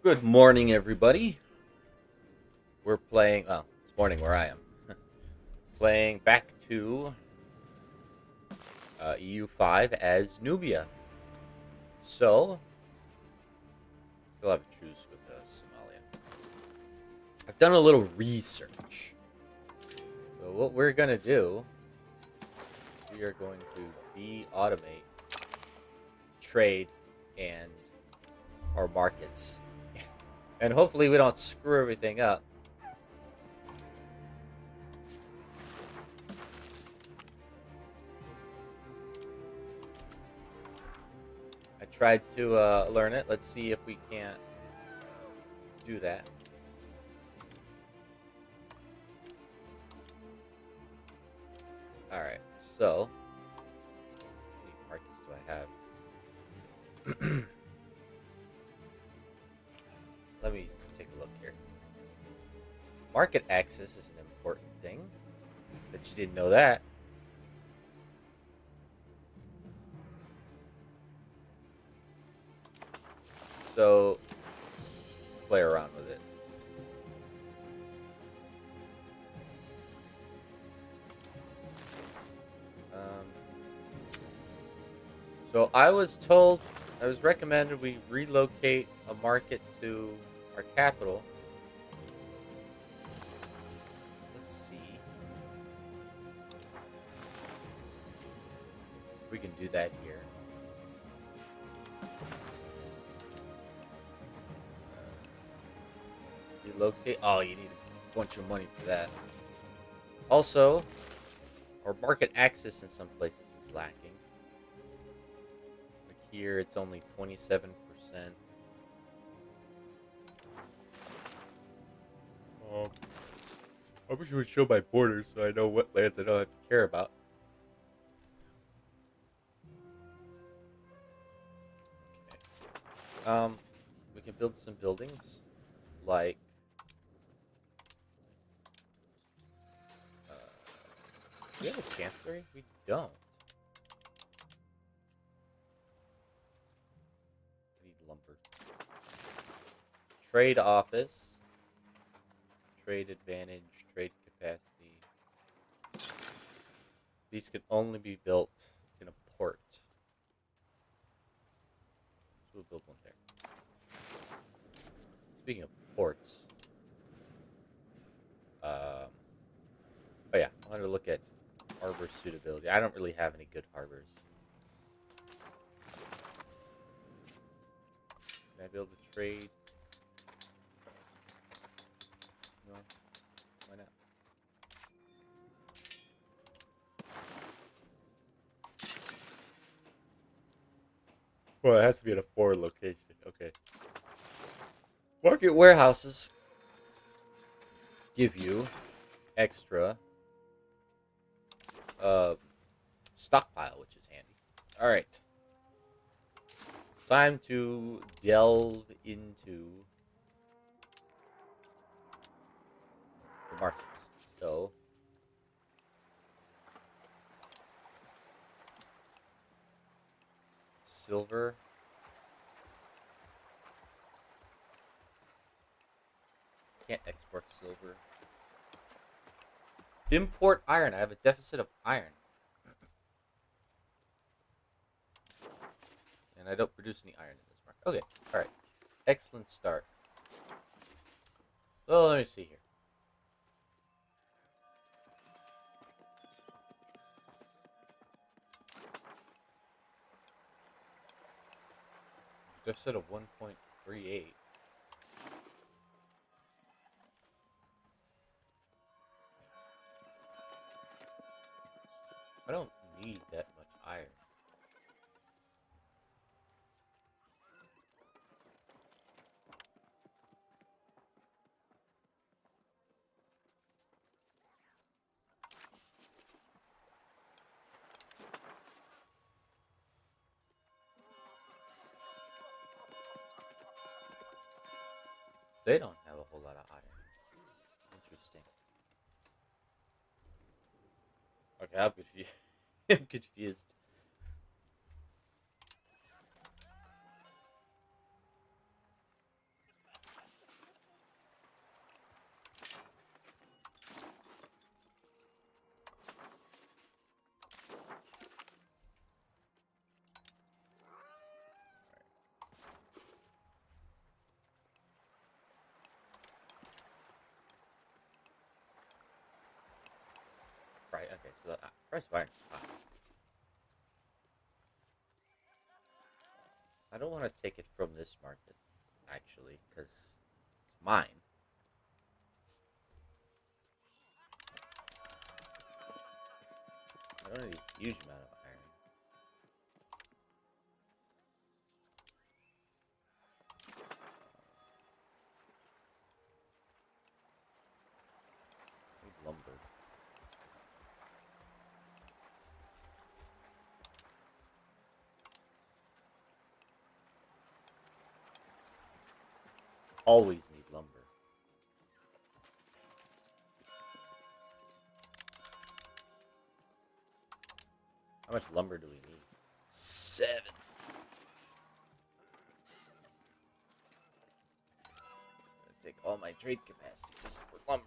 Good morning, everybody. We're playing. Well, it's morning where I am. Playing back to EU5 as Nubia. So, we'll have a truce with Somalia. I've done a little research. So, what we're going to do is we are going to de-automate trade and our markets. And hopefully we don't screw everything up. I tried to learn it. Let's see if we can't do that. Alright, so how many markets do I have? Let me take a look here. Market access is an important thing. Bet you didn't know that. So let's play around with it. So I was recommended we relocate a market to our capital. Let's see. We can do that here. Relocate. Oh, you need a bunch of money for that. Also, our market access in some places is lacking. Like here, it's only 27%. I wish you would show my borders so I know what lands I don't have to care about. Okay. We can build some buildings like do we have a chancery? We don't. We need lumber. Trade office. Trade advantage. Trade capacity. These can only be built in a port. So we'll build one there. Speaking of ports. Oh yeah, I wanted to look at harbor suitability. I don't really have any good harbors. Can I be able to trade? No. Why not? Well, it has to be at a foreign location. Okay. Market warehouses give you extra stockpile, which is handy. All right. Time to delve into the markets. So silver. Can't export silver. Import iron. I have a deficit of iron. And I don't produce any iron in this market. Okay, alright. Excellent start. So let me see here. Deficit of 1.38. I don't need that much iron. They don't have a whole lot of iron. Interesting. Okay, I'm confused. I'm confused. Okay, so the price of iron is high. I don't want to take it from this market, actually, because it's mine. I don't need a huge amount of iron. I need lumber. Always need lumber. How much lumber do we need? 7. I'm gonna take all my trade capacity just for lumber.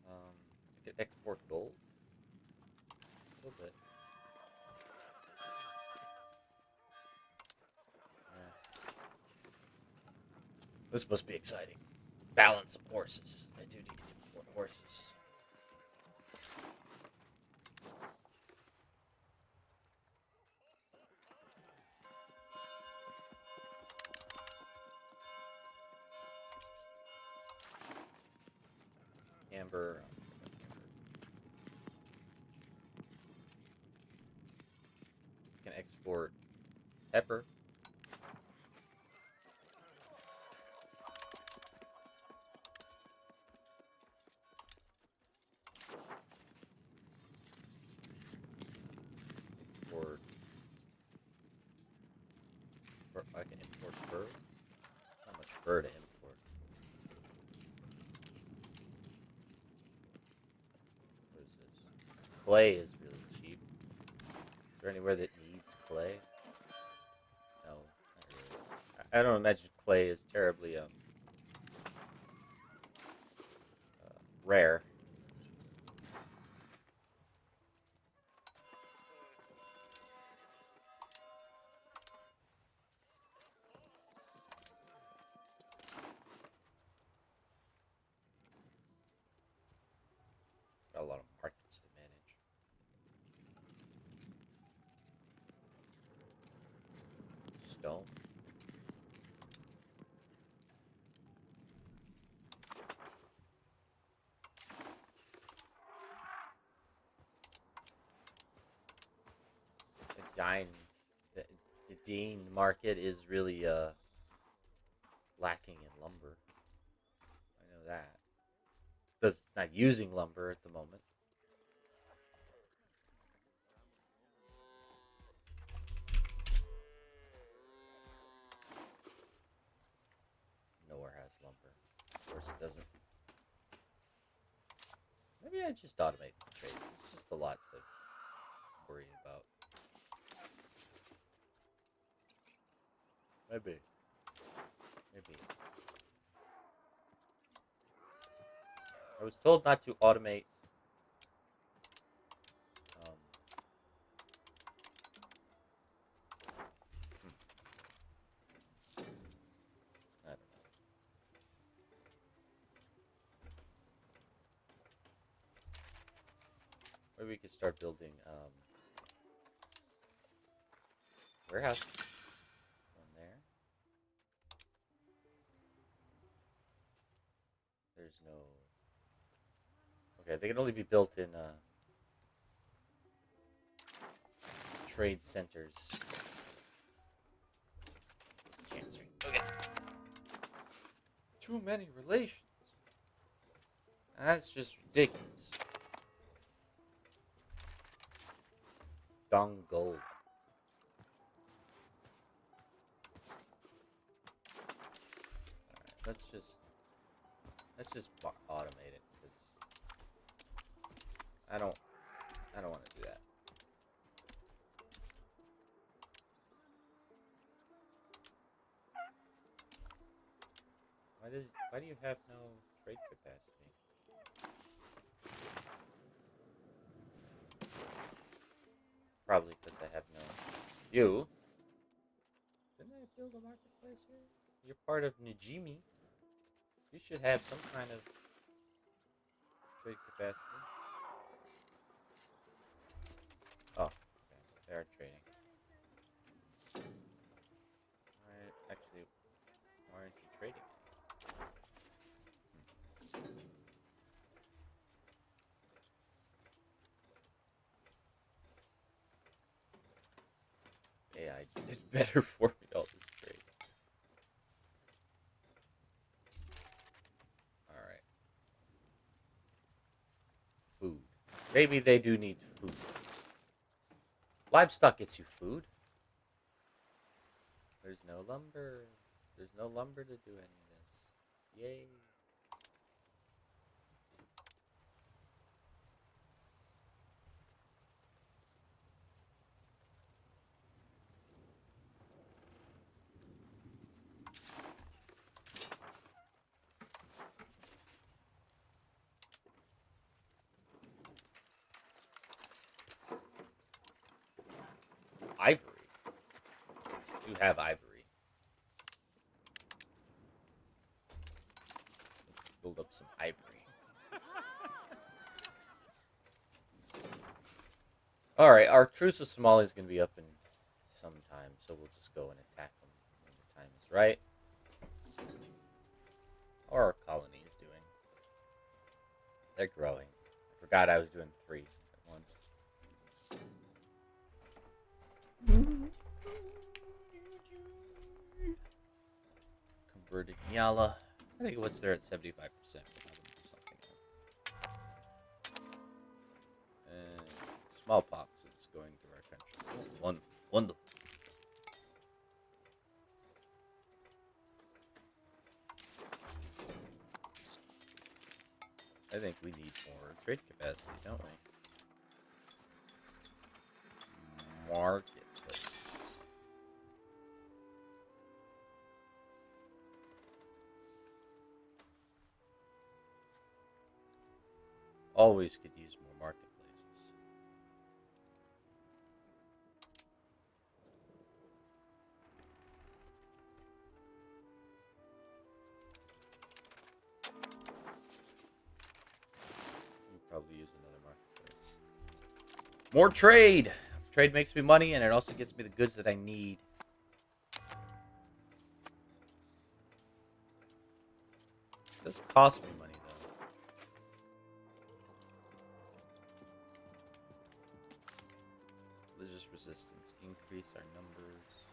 I could export gold. A little bit. This must be exciting. Balance of horses. I do need to get more horses. Amber. Can export pepper. Import. I can import fur. Not much fur to import. What is this? Clay is really cheap. Is there anywhere that needs clay? No, not really. I don't imagine clay is terribly rare. Got a lot of markets to manage. Stone. The Dean market is really lacking in lumber. I know that. Because it's not using lumber at the moment. Nowhere has lumber. Of course it doesn't. Maybe I just automate the trade. It's just a lot to worry about. Maybe. I was told not to automate. Um, I don't know. Maybe we could start building warehouse. One there. There's no. Okay, they can only be built in trade centers. Okay. Too many relations. That's just ridiculous. Dung gold. Alright, let's just automate it because I don't want to do that. Why do you have no trade capacity? Probably because I have no. You? Didn't I build a marketplace here? You're part of Najimi. You should have some kind of trade capacity. Oh, okay. They are trading. Alright, actually, why aren't you trading? AI did better for me all this trade. Alright. Food. Maybe they do need food. Livestock gets you food. There's no lumber. There's no lumber to do any of this. Yay. Ivory. You have ivory. Let's build up some ivory. Alright, our truce with Somalia is going to be up in some time, so we'll just go and attack them when the time is right. How are our colonies doing? They're growing. I forgot I was doing 3 at once. Converted Nyala. I think what's there at 75%. And smallpox is going through our country. Oh, wonderful. I think we need more trade capacity, don't we? Marketplace. Always could use more marketplaces. You probably use another marketplace. More trade! Trade makes me money, and it also gets me the goods that I need. This costs me money, though. Religious resistance. Increase our numbers.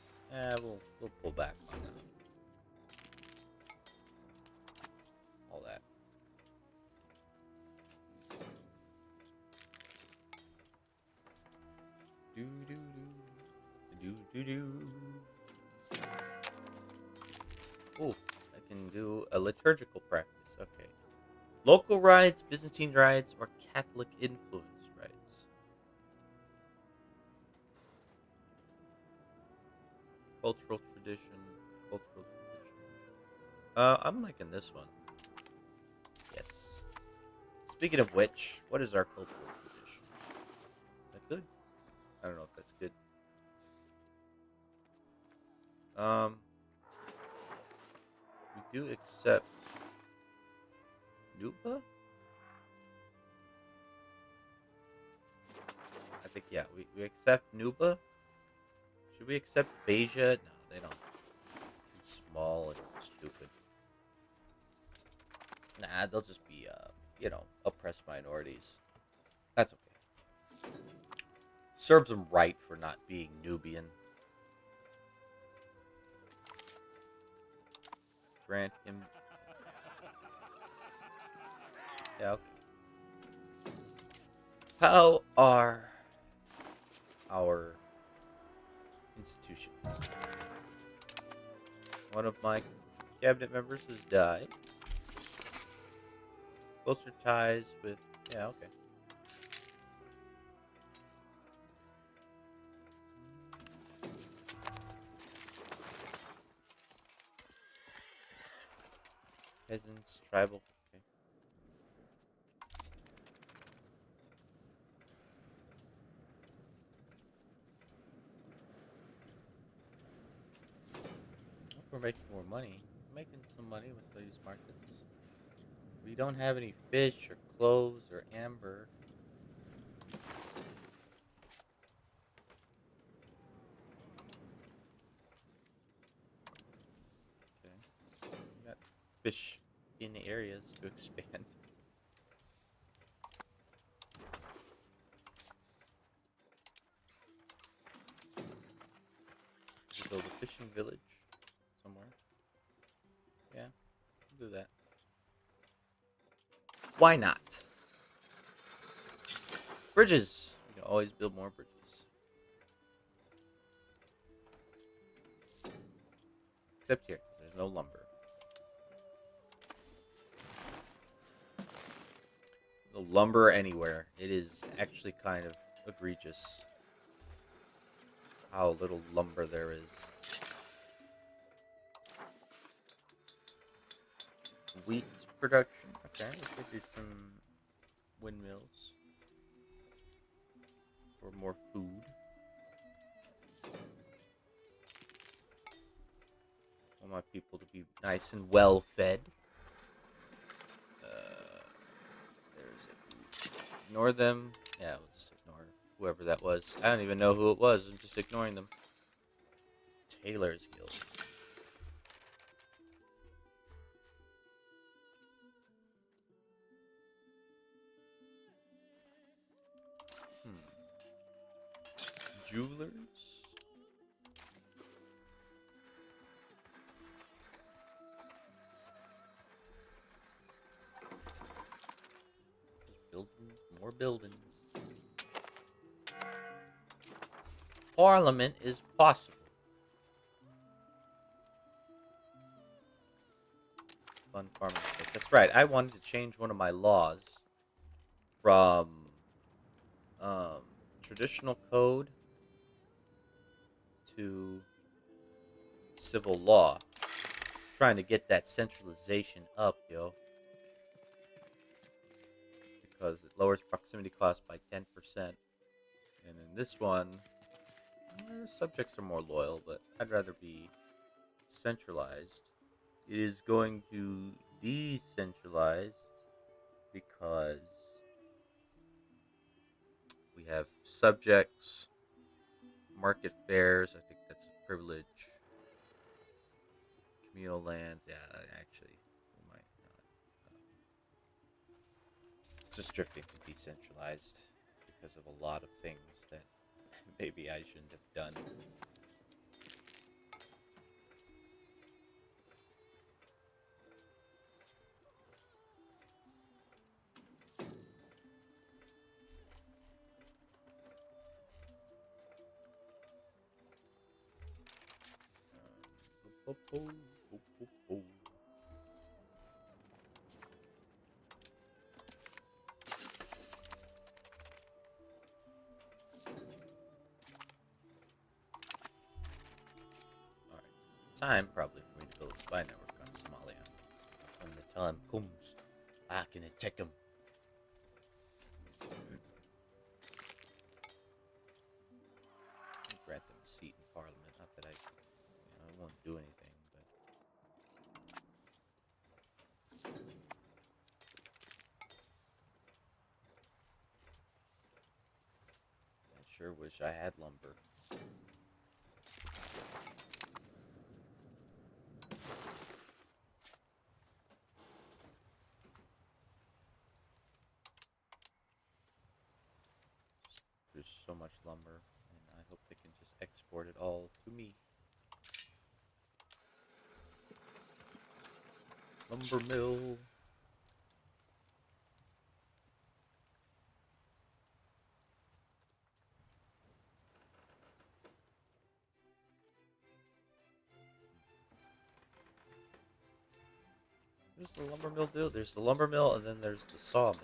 We'll pull back on that. All that. Do do do do do do. Oh, I can do a liturgical practice. Okay. Local rites, Byzantine rites, or Catholic influence rites. Cultural tradition. Cultural tradition. I'm liking this one. Yes. Speaking of which, what is our cultural tradition? Is that good? I don't know if that's good. We do accept Nupa? I think, yeah, we accept Nuba. Should we accept Beja? No, they don't. Too small and stupid. Nah, they'll just be, oppressed minorities. That's okay. Serves them right for not being Nubian. Grant him. Yeah, okay. How are our institutions? One of my cabinet members has died. Closer ties with... Yeah, okay. Peasants, tribal... Okay. We're making more money. We're making some money with these markets. We don't have any fish or cloves or amber. Okay. We got fish in the areas to expand. We build a fishing village somewhere. Yeah, we'll do that. Why not? Bridges. We can always build more bridges. Except here, because there's no lumber. No lumber anywhere. It is actually kind of egregious how little lumber there is. Wheat production. Okay, we could do some windmills for more food. I want my people to be nice and well fed. There's it. Ignore them. Yeah, we'll just ignore whoever that was. I don't even know who it was. I'm just ignoring them. Tailor's Guild. Jewelers. Building more buildings. Parliament is possible. Fun farming space. That's right. I wanted to change one of my laws from traditional code to civil law. Trying to get that centralization up, yo. Because it lowers proximity cost by 10%. And in this one, subjects are more loyal, but I'd rather be centralized. It is going to decentralize because we have subjects, market fairs. I think that's a privilege. Communal lands. Yeah, actually, we might not. It's just drifting to decentralized because of a lot of things that maybe I shouldn't have done. Time probably for me to build a spy network on Somalia. When the time comes, I can attack them. Grant them a seat in Parliament. Not that I won't do anything, but I sure wish I had lumber. There's so much lumber, and I hope they can just export it all to me. Lumber mill. Where's the lumber mill do? There's the lumber mill, and then there's the sawmill.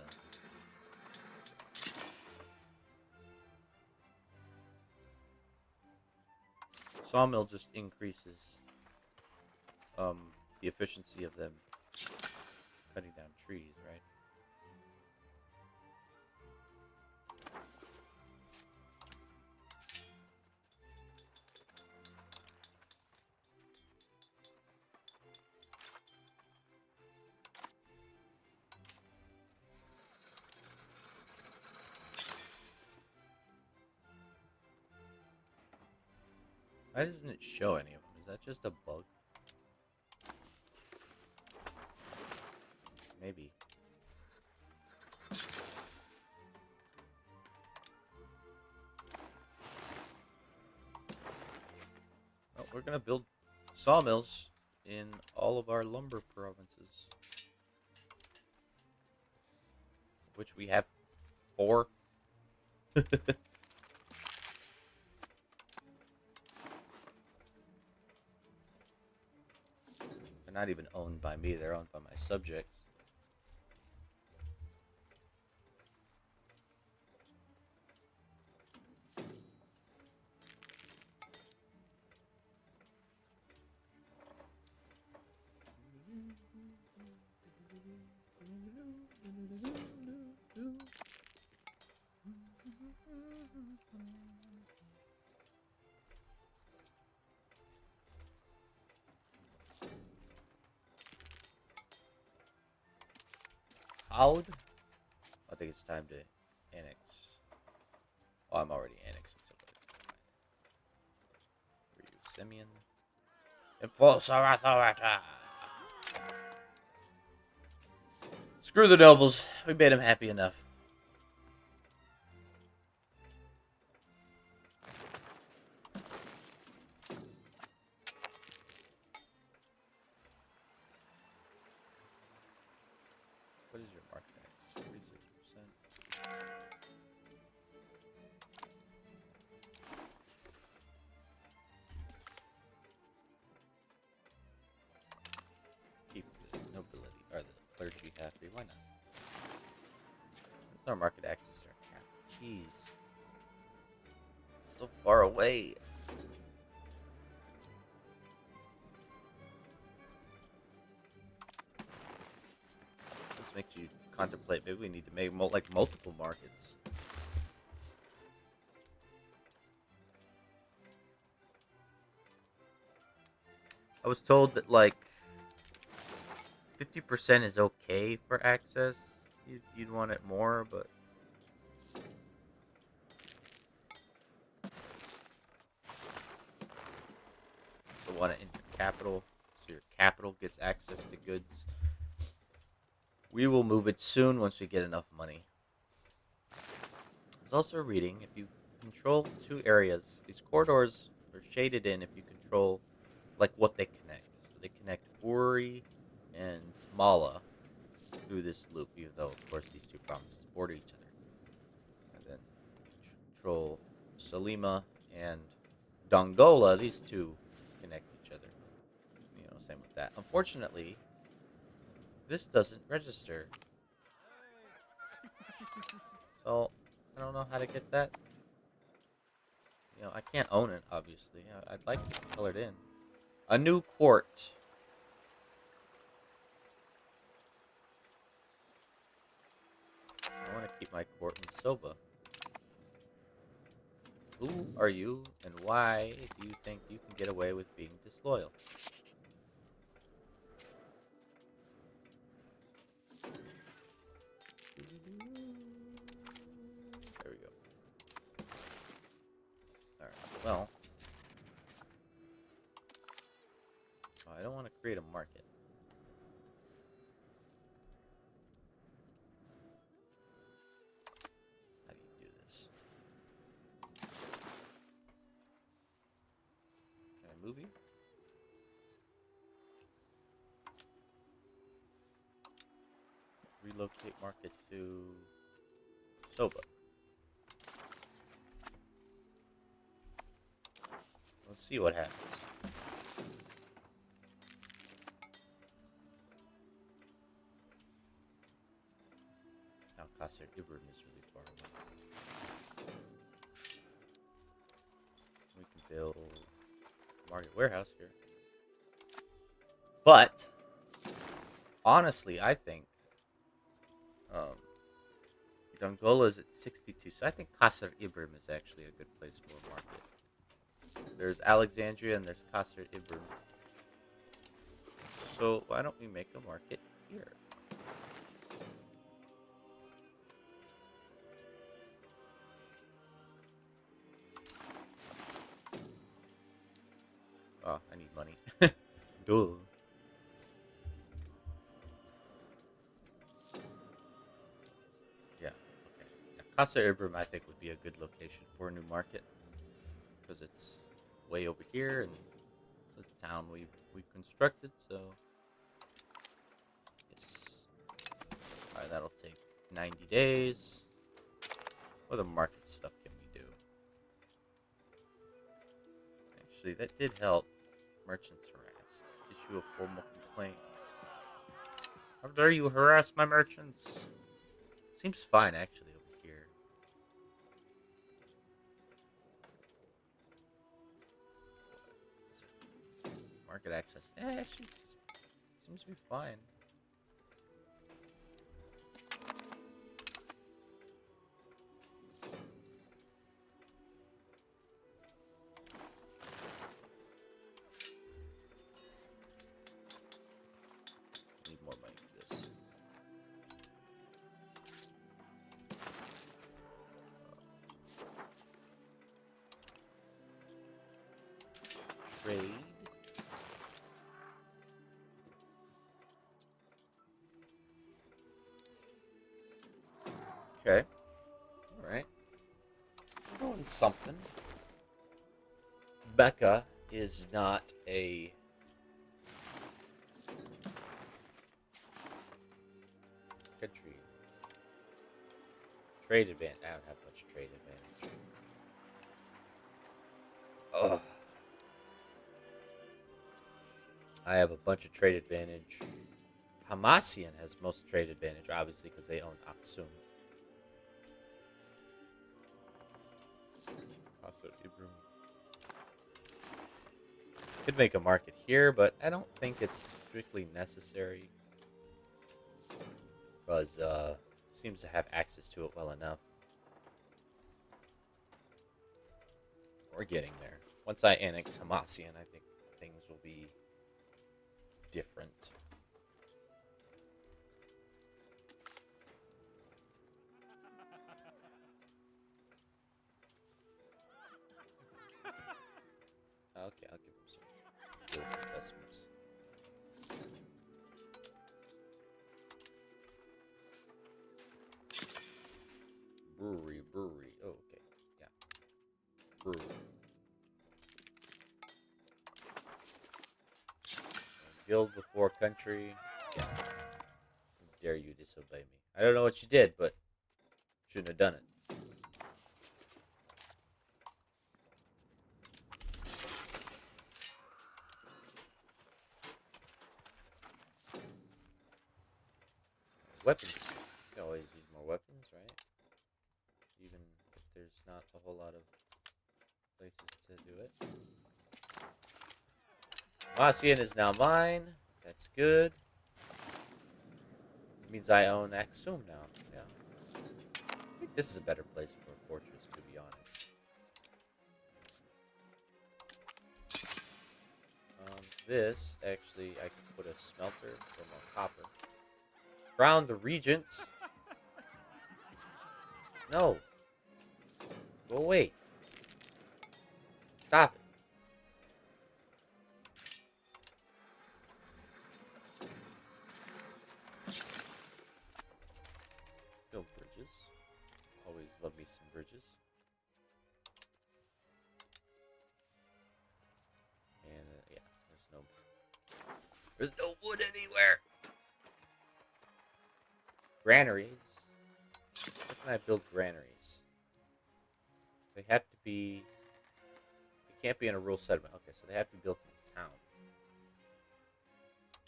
Sawmill just increases the efficiency of them cutting down trees, right? Why doesn't it show any of them? Is that just a bug? Maybe. Well, we're gonna build sawmills in all of our lumber provinces, which we have 4. They're not even owned by me, they're owned by my subjects. Howd? I think it's time to annex. Oh, I'm already annexing somebody. Were you Simeon? Universalis. Screw the nobles. We made him happy enough. What is your market at? 36%. Keep the nobility, or the clergy happy. Why not? What's our market access or cap? Jeez. So far away. This makes you contemplate, maybe we need to make like multiple markets. I was told that like 50% is okay for access. You'd want it more, but you want it in your capital, so your capital gets access to goods. We will move it soon once we get enough money. I was also reading, if you control 2 areas, these corridors are shaded in if you control like what they connect. So they connect Uri and Mala through this loop, even though of course these 2 provinces border each other. And then control Salima and Dongola, these 2 connect each other. You know, same with that. Unfortunately, this doesn't register. So, I don't know how to get that. You know, I can't own it, obviously. I'd like it colored in. A new court. I want to keep my court in Soba. Who are you, and why do you think you can get away with being disloyal? There we go. Alright, well. I don't want to create a market. How do you do this? Can I move you? Relocate market to Soba. Let's see what happens. Now Qasr Ibrim is really far away. We can build a market warehouse here. But honestly, I think Dongola is at 62, so I think Qasr Ibrim is actually a good place for a market. There's Alexandria and there's Qasr Ibrim. So why don't we make a market here? Oh, I need money. Duh. Yeah, okay. Yeah, Casa Ibram, I think, would be a good location for a new market. Because it's way over here, and it's a town we've constructed, so... Yes. Alright, that'll take 90 days. What other market stuff can we do? Actually, that did help. Merchants harassed. Issue a formal complaint. How dare you harass my merchants? Seems fine, actually, over here. Market access. Eh, actually, seems to be fine. Need more money for this. Trade. Okay. Alright. Doing something. Becca is not a country. Trade advantage. I don't have much trade advantage. Ugh. I have a bunch of trade advantage. Hamasien has most trade advantage, obviously, because they own Aksum. Also, Ibram. Could make a market here, but I don't think it's strictly necessary. Because, seems to have access to it well enough. We're getting there. Once I annex Hamasien, I think things will be different. Okay, I'll give him some good investments. Brewery. Oh, okay. Yeah. Brewery. Guild before country. Yeah. How dare you disobey me? I don't know what you did, but shouldn't have done it. Weapons. You can always use more weapons, right? Even if there's not a whole lot of places to do it. Hamasien is now mine. That's good. It means I own Aksum now. Yeah. I think this is a better place for a fortress, to be honest. This, actually, I can put a smelter for more copper. Crown the Regent. No. Go away. Stop it. Build bridges. Always love me some bridges. And, yeah, there's no wood anywhere. Granaries. How can I build granaries? They have to be... They can't be in a rural settlement. Okay, so they have to be built in a town.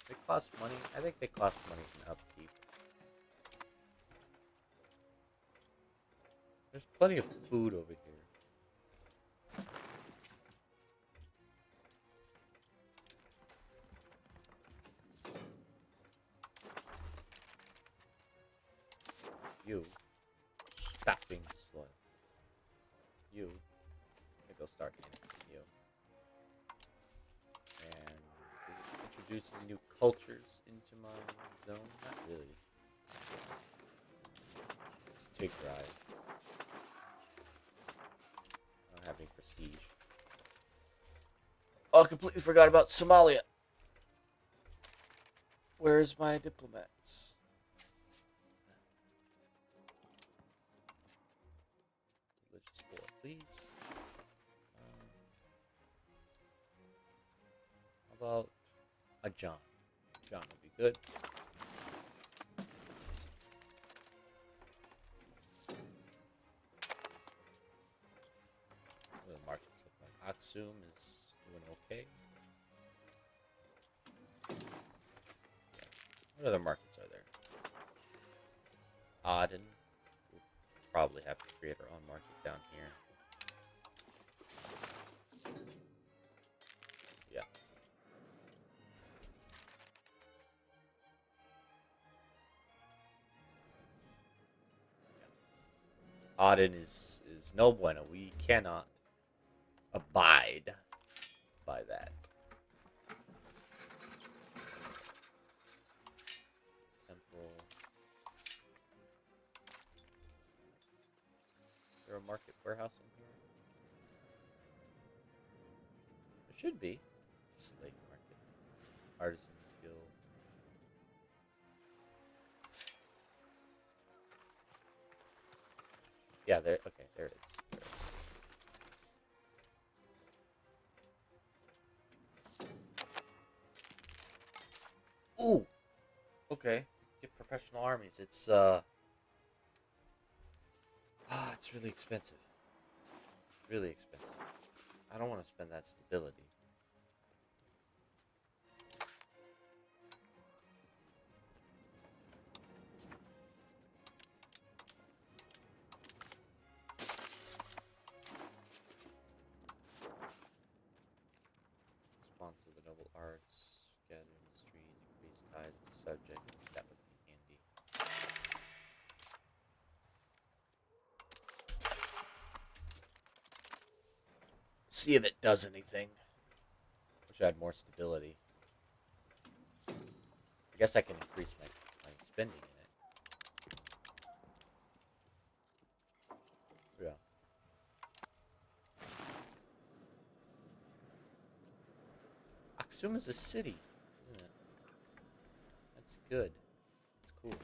They cost money? I think they cost money in upkeep. There's plenty of food over here. You. Stop being slow. You. I think I'll start annexing you. And introducing new cultures into my zone? Not really. Just take ride. I don't have any prestige. Oh, I completely forgot about Somalia. Where's my diplomats? Religious war, please. How about a John? John would be good. What do the markets look like? Aksum is doing okay. What other markets are there? Aden. We'll probably have to create our own market down here. Yeah. Aden is no bueno. We cannot abide by that. Temple. Is there a market warehouse in here? There should be. Slate market. Artisans Guild. Yeah, there. Okay, there it is. There it is. Ooh. Okay. Get professional armies. It's it's really expensive. Really expensive. I don't want to spend that stability. Sponsor the noble arts, gather industries, increase ties to subject. That would be handy. See if it does anything. Wish I had more stability. I guess I can increase my spending in it. Yeah. Aksum is a city, isn't it? That's good. That's cool.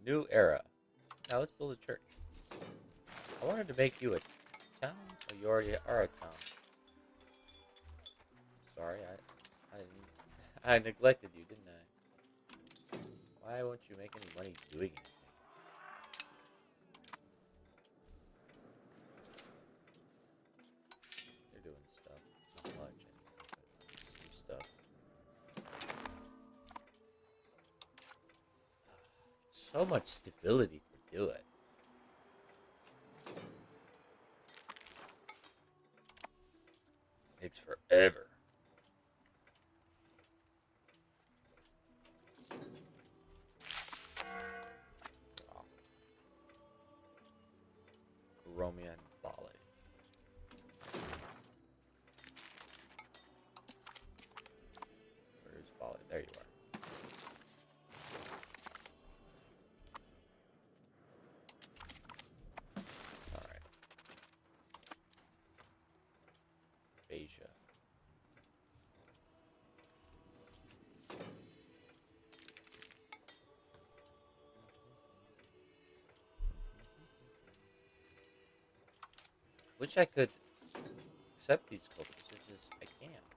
New era. Now let's build a church. I wanted to make you a town. Oh, you already are a town. Sorry, I neglected you, didn't I? Why won't you make any money doing anything? They're doing stuff. Not much anyway, but some stuff. So much stability to do it. Takes forever. Oh. Romeo and Bali. Where's Bali? There you are. Alright. Asia. Wish I could accept these cultures. It's just I can't.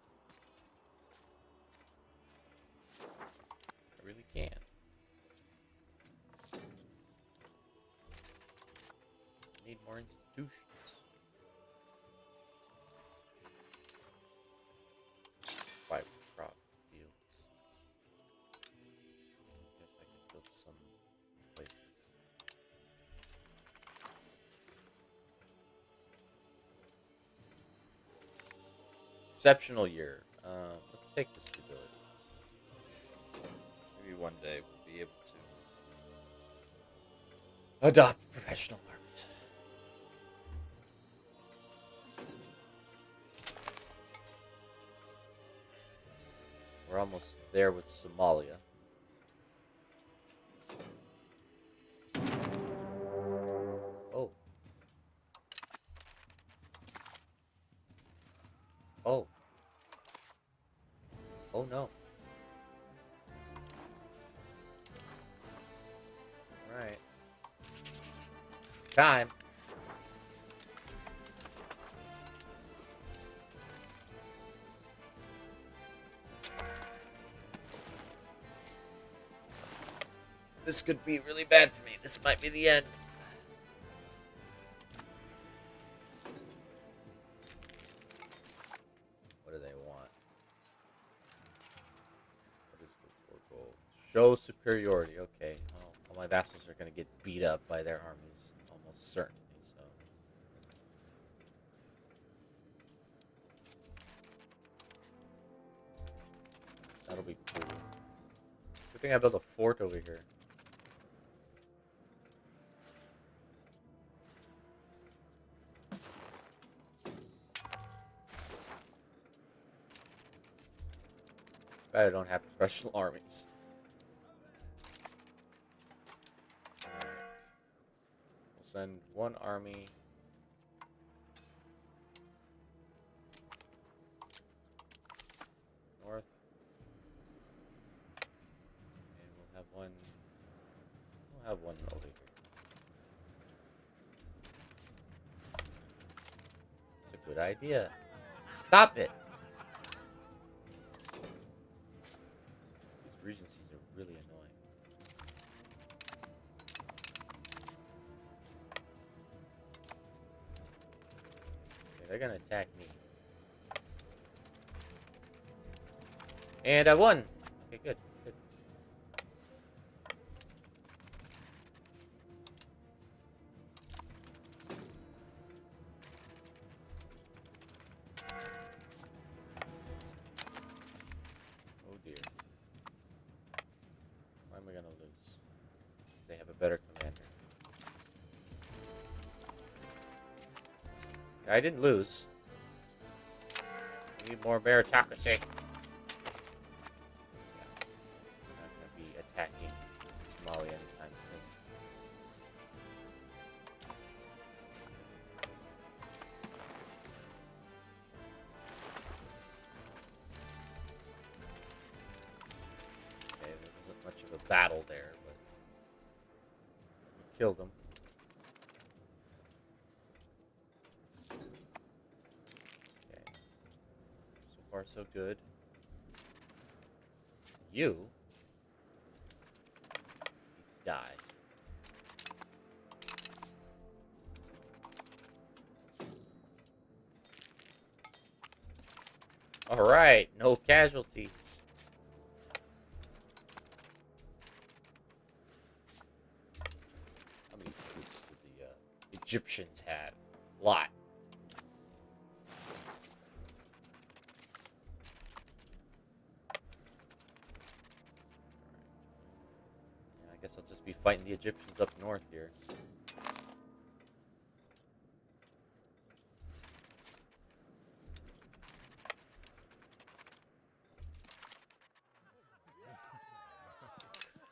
I really can't. I need more institutions. Five crop fields. Guess I could build some places. Exceptional year. Let's take the stability. Maybe one day we'll be able to adopt professional armies. We're almost there with Somalia. Oh no. Alright. It's time. This could be really bad for me. This might be the end. What do they want? What is the four goal? Show superiority. Okay. Well, all my vassals are going to get beat up by their armies. Almost certainly, so. That'll be cool. Good thing I built a fort over here. I don't have professional armies. Alright. We'll send one army. North. And we'll have one. We'll have one over here. It's a good idea. Stop it! Regencies are really annoying. Okay, they're gonna attack me. And I won! Okay, good, good. Oh dear. Why am I gonna lose? They have a better commander. I didn't lose. We need more meritocracy. Yeah. I'm not gonna be attacking Somalia anytime soon. Okay, there wasn't much of a battle there, but we killed them. Okay. So far, so good. You need to die. Alright, no casualties. How many troops do the Egyptians have? A lot. Yeah, I guess I'll just be fighting the Egyptians up north here.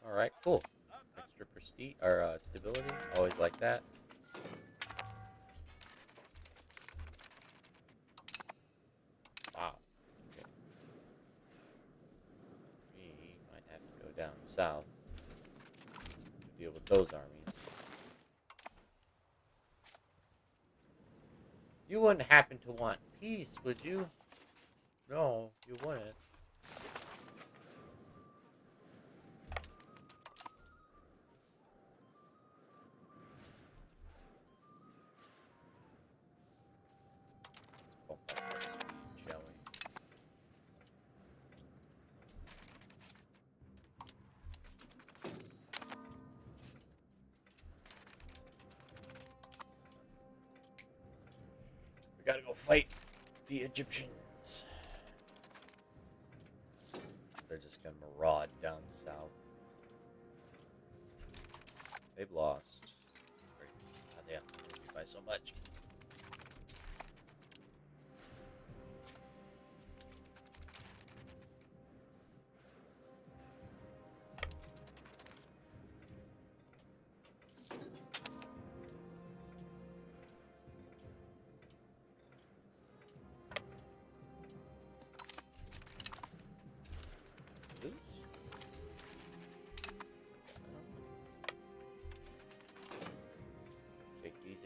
Alright, cool. Extra prestige, or stability. Always like that. Wow. Okay. We might have to go down south to deal with those armies. You wouldn't happen to want peace, would you? No, you wouldn't. Bump up that speed, shall we? We gotta go fight the Egyptians. They're just gonna maraud down south. They've lost. God damn, by so much.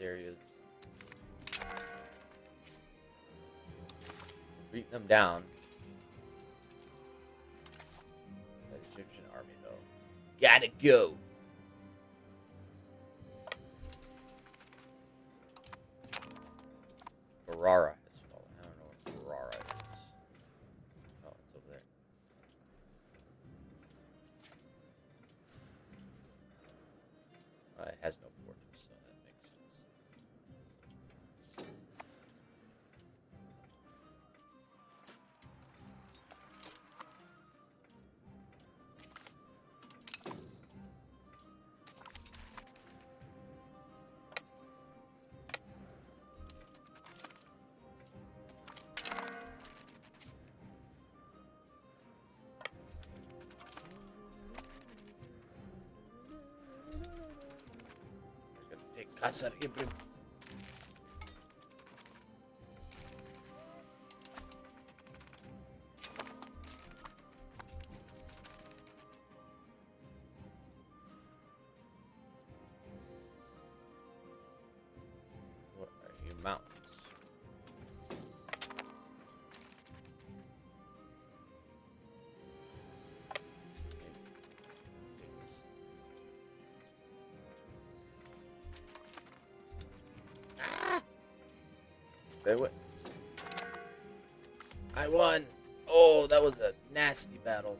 areas. Beating them down. That Egyptian army, though. Gotta go. Ferrara has fallen. I don't know what Ferrara is. Oh, it's over there. It has no fortress, so that makes sense. We're gonna take Kasar Ibrim. What are you, mountains? Take this. Ah! They went. I won. Oh, that was a nasty battle.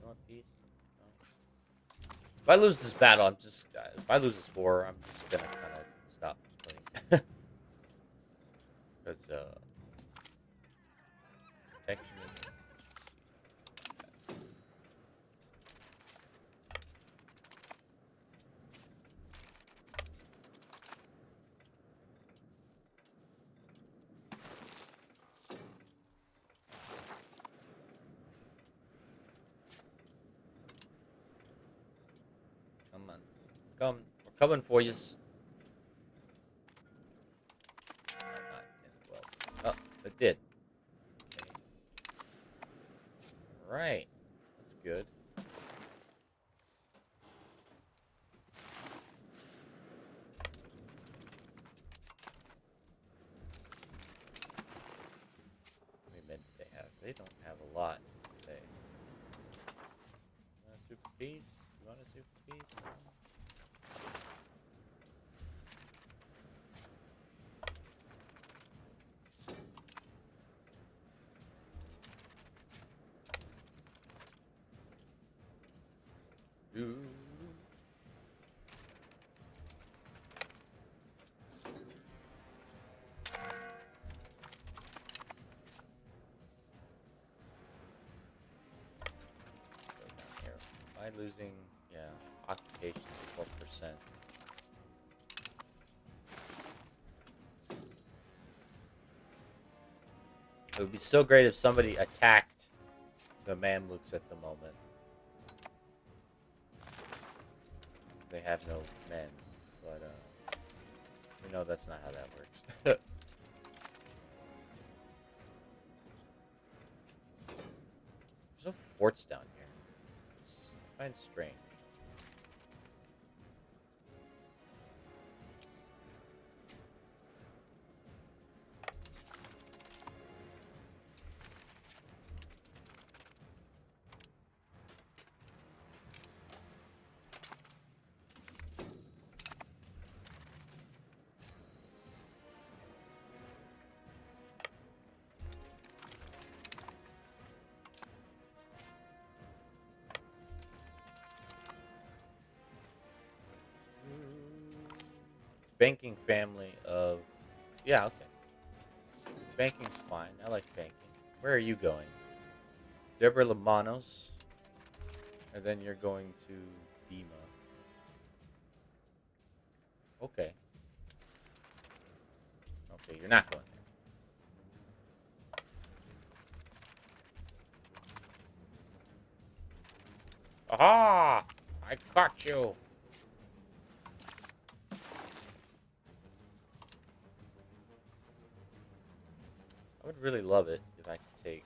Northeast. No. If I lose this battle, I'm just. If I lose this war, I'm just gonna kind of stop playing. Because protection. Come on. Come. We're coming for you. Oh, it did. Okay. Right. That's good. How many men do they have? They don't have a lot. They. You want a super piece? You want a super piece? No? Ooh. Go down here. Am I losing? Yeah, occupations 12%. It would be so great if somebody attacked the Mamluks at the moment. They have no men, but we know that's not how that works. There's no forts down here. I find strange. Banking family of... Yeah, okay. Banking's fine. I like banking. Where are you going? Deborah Lamanos. And then you're going to Dima. Okay. Okay, you're not going there. Aha! I caught you! I would really love it if I could take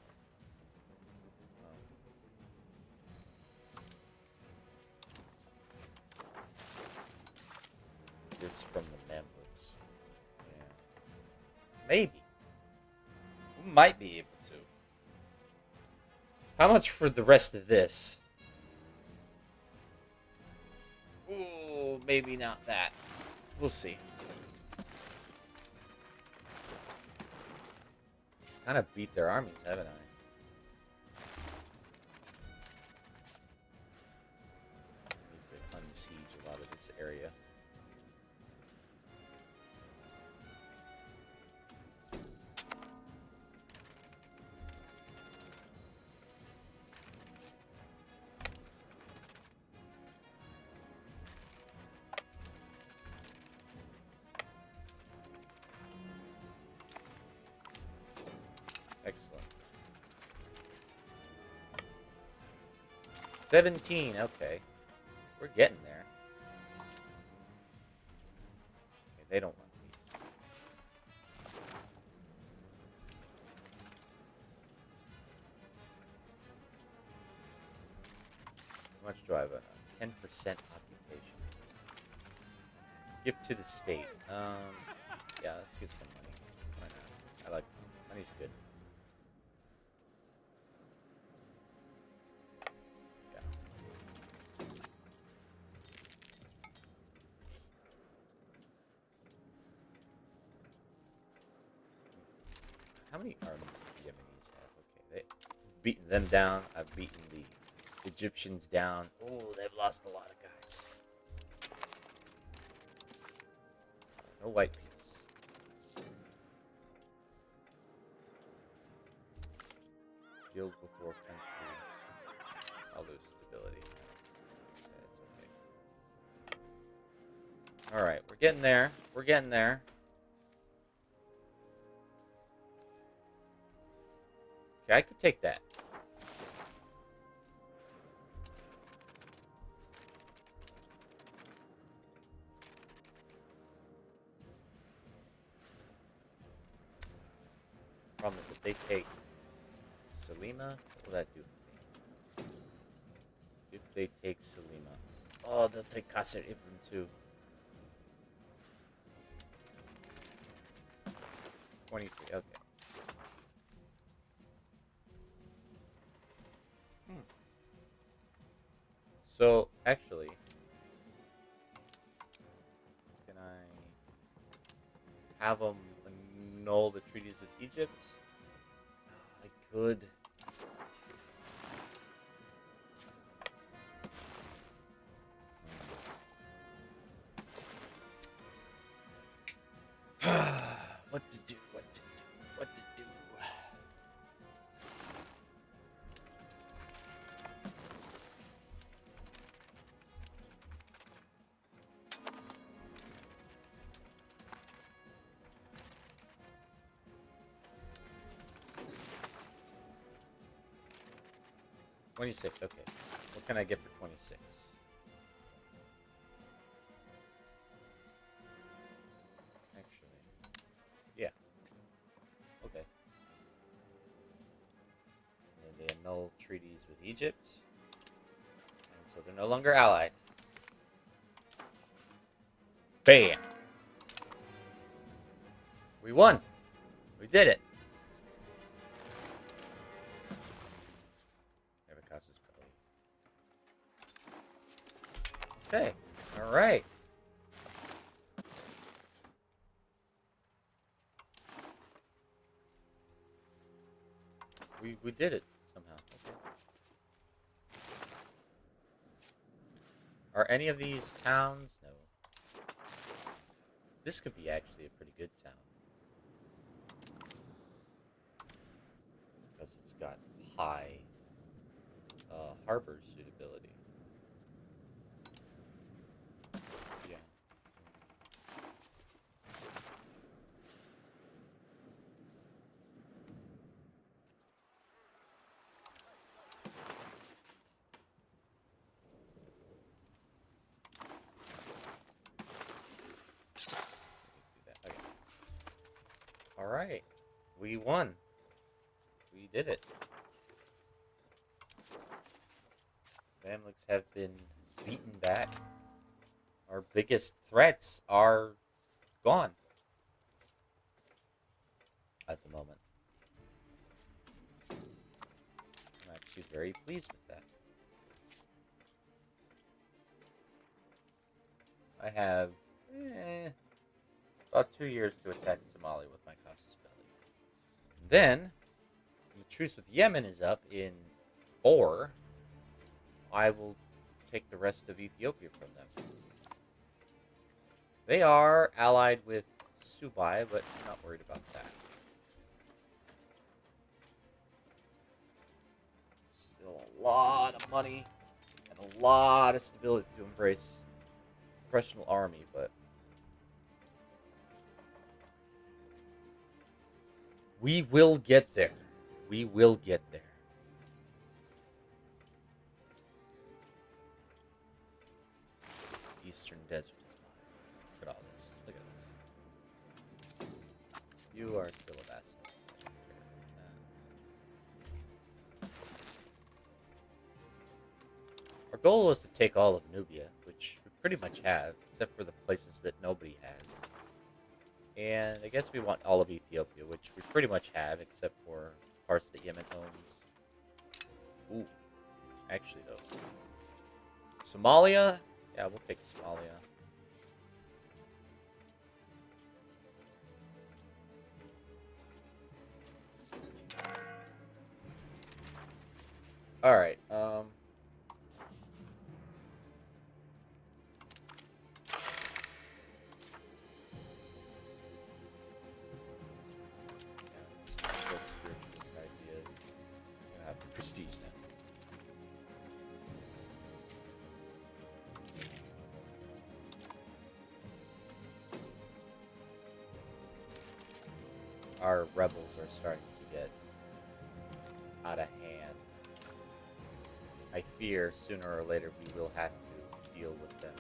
We might be able to. How much for the rest of this? Ooh, maybe not that. We'll see. Kind of beat their armies, haven't I? Need to unsiege a lot of this area. Excellent. 17, okay. We're getting there. Okay, they don't want these. How much do I have? 10% occupation. Give to the state. Yeah, let's get some money. Why not? I like money's good. How many armies do the Yemenis have? Okay, they've beaten them down. I've beaten the Egyptians down. Oh, they've lost a lot of guys. No white peace. Guild before country. I'll lose stability. That's okay. Alright, we're getting there. We're getting there. Okay, I could take that. Problem is, if they take Selima, what will that do for me? If they take Selima. Oh, they'll take Qasr Ibn too. 23, okay. So, actually, can I have them annul the treaties with Egypt? I could. What to do, what to do, what to do. $26, okay. What can I get for 26? Actually, yeah. Okay. And they annul treaties with Egypt. And so they're no longer allied. Bam! We won! We did it! Okay, alright. We did it somehow. Okay. Are any of these towns? No. This could be actually a pretty good town. Because it's got high harbor suitability. Yeah. Okay. All right, we won. We did it. Mamluks have been beaten back. Our biggest threats are gone at the moment. very pleased with that. I have about 2 years to attack Somalia with my Casus Belli. Then, when the truce with Yemen is up in 4, I will take the rest of Ethiopia from them. They are allied with Subai, but I'm not worried about that. Still a lot of money and a lot of stability to embrace a professional army, but we will get there. We will get there. Eastern Desert is mine. Look at all this. Look at this. You are still a vassal. Our goal is to take all of Nubia, which we pretty much have, except for the places that nobody has. And I guess we want all of Ethiopia, which we pretty much have, except for parts that Yemen owns. Ooh. Actually, though. Somalia? Yeah, we'll take Somalia. Alright, prestige now. Our rebels are starting to get out of hand. I fear sooner or later we will have to deal with them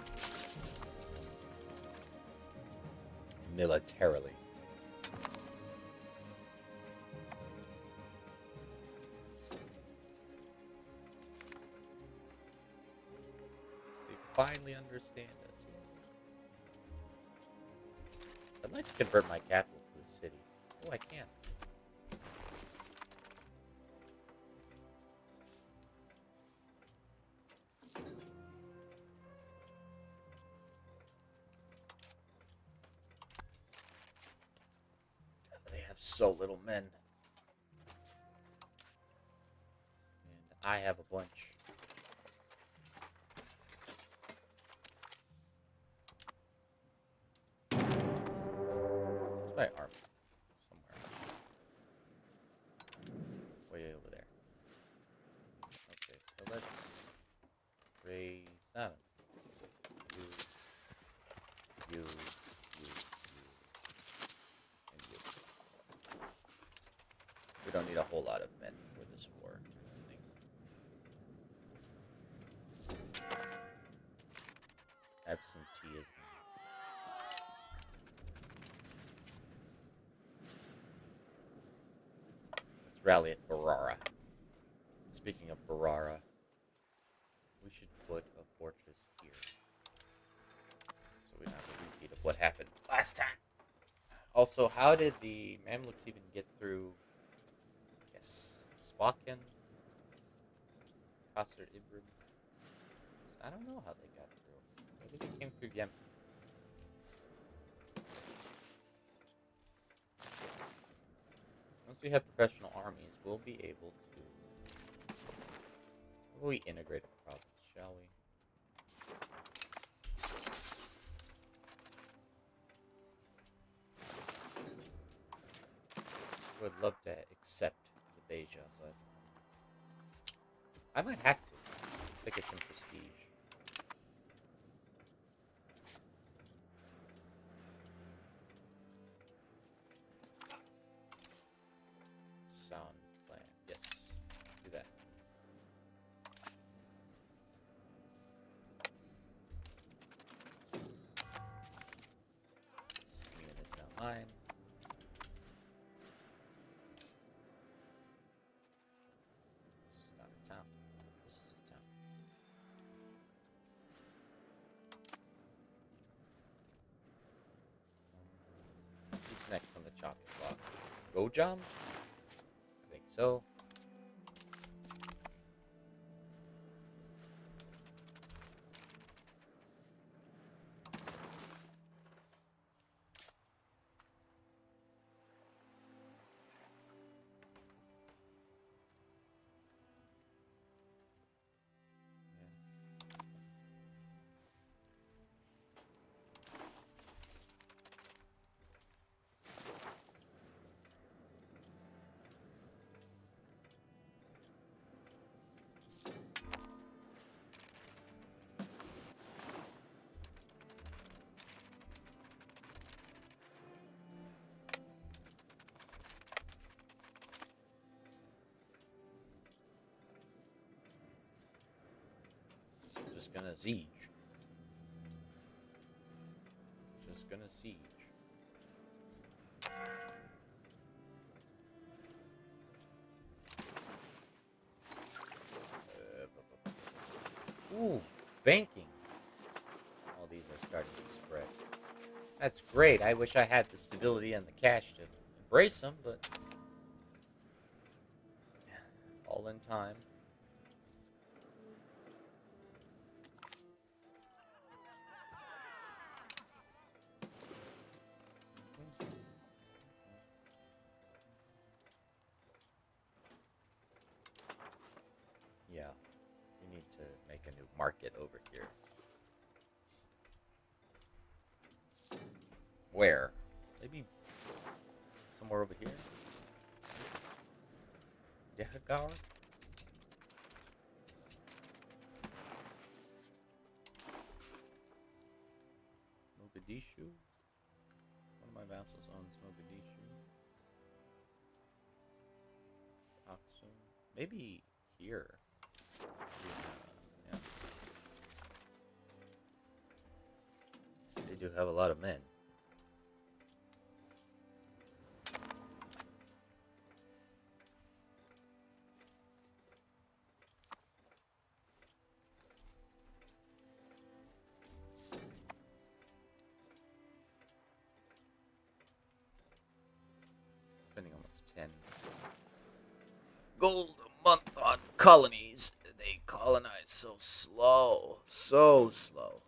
militarily. They finally understand us. I'd like to convert my capital to a city. Oh, I can. They have so little men. And I have a bunch. Where's my army? Way over there. Okay, so let's raise that. You, and you. We don't need a whole lot of men for this war, I think. Absenteeism. Let's rally at Barara. Speaking of Barara, we should put a fortress here. So we don't have a repeat of what happened last time. Also, how did the Mamluks even get through, I guess, Swakin? Qasr Ibrim? I don't know how they got through. Maybe they came through Yemen. Once we have professional armies, we'll be able to... Will we integrate a province, shall we? I would love to accept Asia, but I might have to get some prestige. Sound plan. Yes. Do that. Simeon is now mine. This is not a town. This is a town. Who's next on the chopping block? Gojam? I think so. Just gonna siege. Just gonna siege. Ooh, banking. All these are starting to spread. That's great. I wish I had the stability and the cash to embrace them, but all in time. Yeah, we need to make a new market over here. Where? Maybe somewhere over here? Dehagawa? Mogadishu? One of my vassals owns Mogadishu. Aksum. Maybe here. Yeah. They do have a lot of men. Spending almost 10 gold a month on colonies. They colonize so slow. So slow.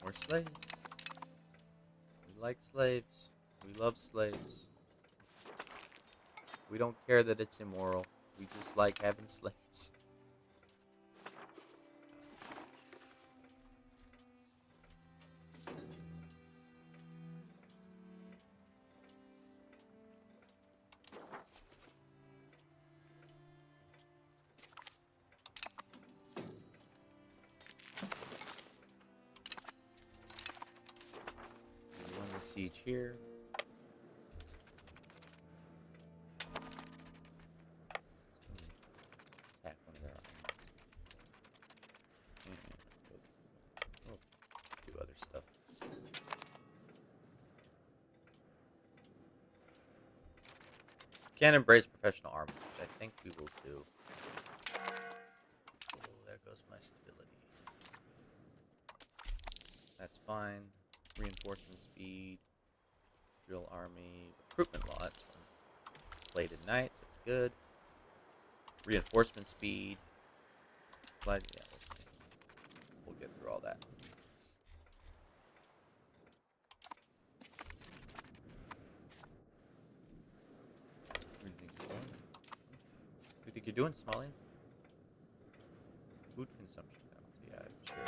More slaves. We like slaves. We love slaves. We don't care that it's immoral. We just like having slaves. Siege here. Attack one of their armies. And do other stuff. Can't embrace professional armies, which I think we will do. Oh, there goes my stability. That's fine. Reinforcement speed. Drill army. Recruitment law, that's fine. Plated knights, that's good. Reinforcement speed. Yeah, we'll get through all that. What do you think you're doing? What do you think you're doing, Somalia? Food consumption penalty. Yeah, sure.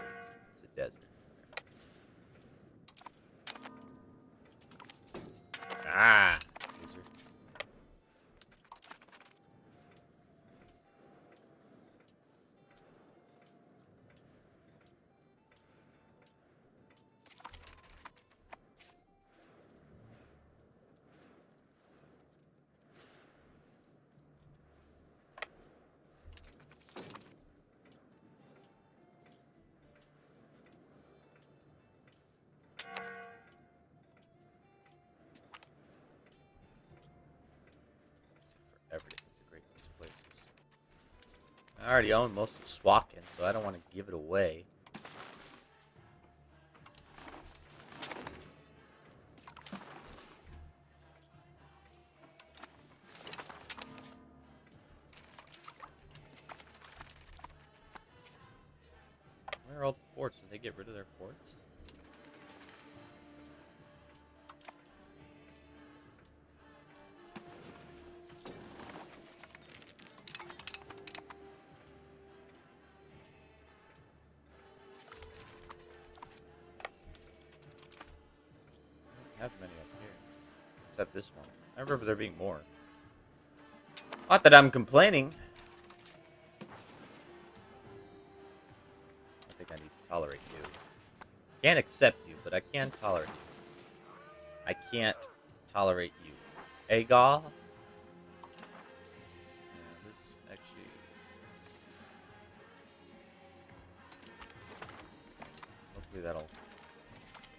It's a desert. Ah! Loser. Everything's a great places. I already own most of Swakin, so I don't want to give it away. Where are all the forts? Did they get rid of their forts? Have many up here, except this one. I remember there being more. Not that I'm complaining. I think I need to tolerate you. Can't accept you, but I can tolerate you. I can't tolerate you. Agal? Hopefully that'll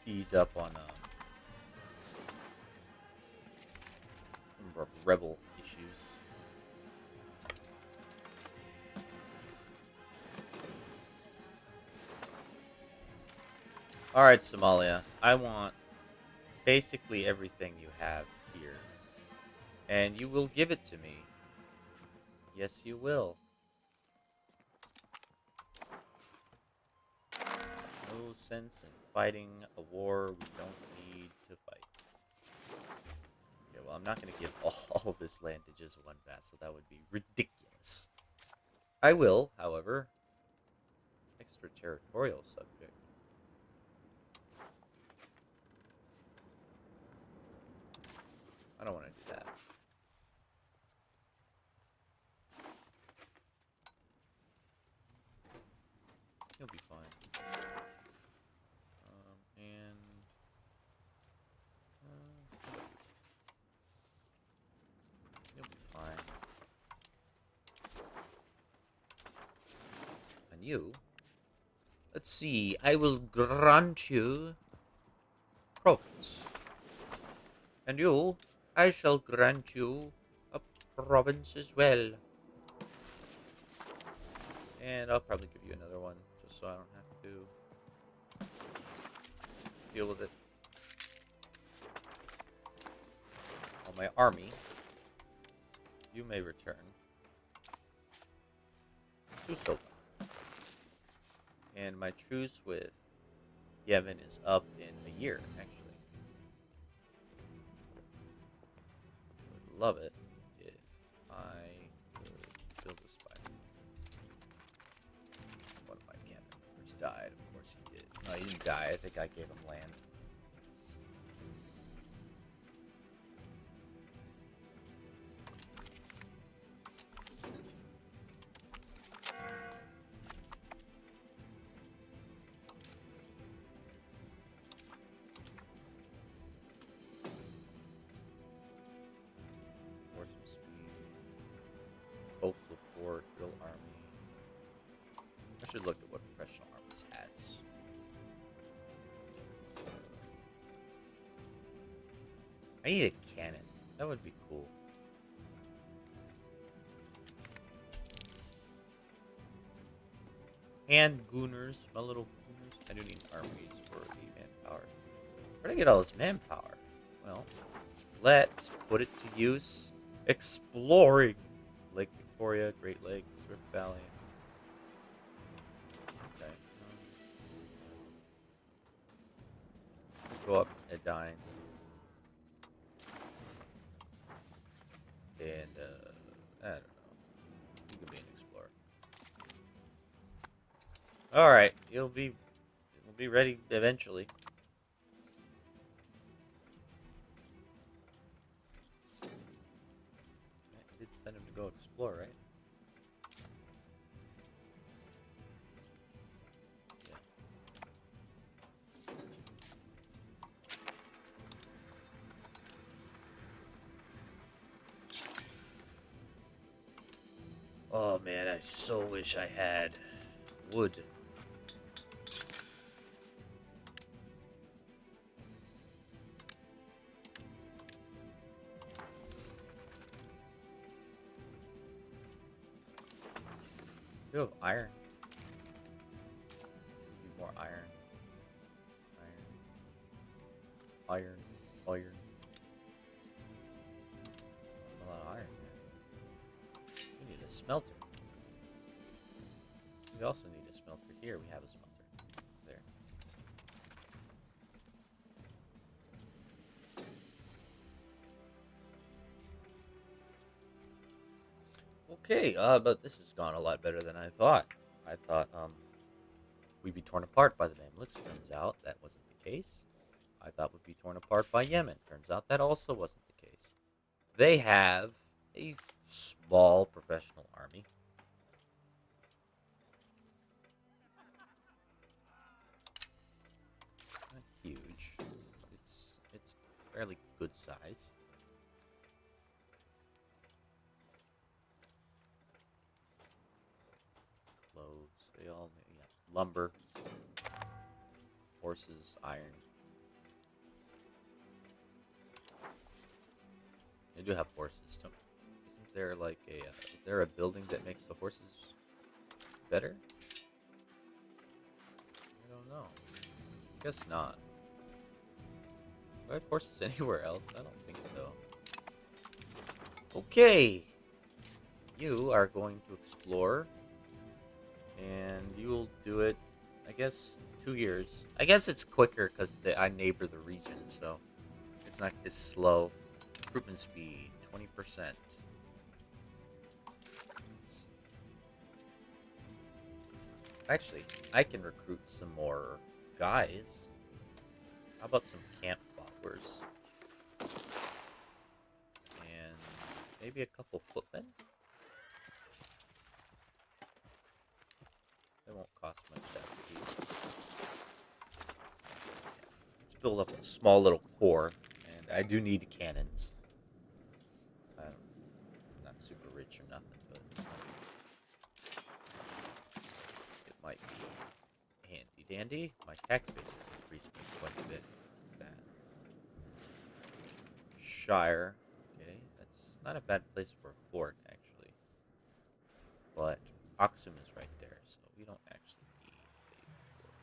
ease up on some of our rebel issues. Alright, Somalia. I want basically everything you have here. And you will give it to me. Yes, you will. No sense in fighting a war we don't need to fight. Okay, well, I'm not going to give all of this land to just one vassal. That would be ridiculous. I will, however, extraterritorial subject. I don't want to do that. You'll be fine. You'll be fine. And you? Let's see. I will grant you province. And you, I shall grant you a province as well. And I'll probably give you another one, just so I don't have to deal with it. On my army, you may return to Soba. And my truce with Yemen is up in a year, actually. I would love it if I could kill this spider. One of my cabinet members died. Of course he did. No, he didn't die. I think I gave him land. Coastal Fort, Real Army. I should look at what Professional Armies has. I need a cannon. That would be cool. Hand gooners, my little gooners. I do need armies for the manpower. Where did I get all this manpower? Well, let's put it to use exploring. Lake Victoria, Great Lakes, Rift Valley. Okay. Go up Edine. And, I don't know. You can be an explorer. Alright, you'll be ready eventually. I did send him to go explore, right? Oh man, I so wish I had wood. You have iron. Need more iron. Iron. A lot of iron there. We need a smelter. We also need a smelter here. We have a smelter. There. Okay, but this has gone a lot better than I thought. I thought, we'd be torn apart by the Mamluks. Turns out that wasn't the case. I thought we'd be torn apart by Yemen. Turns out that also wasn't the case. They have a small professional army. Not huge. It's fairly good size. Clothes, they all, yeah, lumber. horses iron. They do have horses. Isn't there like a is there a building that makes the horses better? I don't know. I guess not. Do I have horses anywhere else? I don't think so. Okay. You are going to explore. And you will do it, I guess, 2 years. I guess it's quicker because I neighbor the region, so it's not as slow. Recruitment speed, 20%. Actually, I can recruit some more guys. How about some camp followers? And maybe a couple footmen? They won't cost much to keep. Let's build up a small little core, and I do need cannons. I'm not super rich or nothing, but it might be handy dandy. My tax base has increased by quite a bit. That Shire, okay, that's not a bad place for a fort actually, but Aksum is right there, so we don't actually need a fort.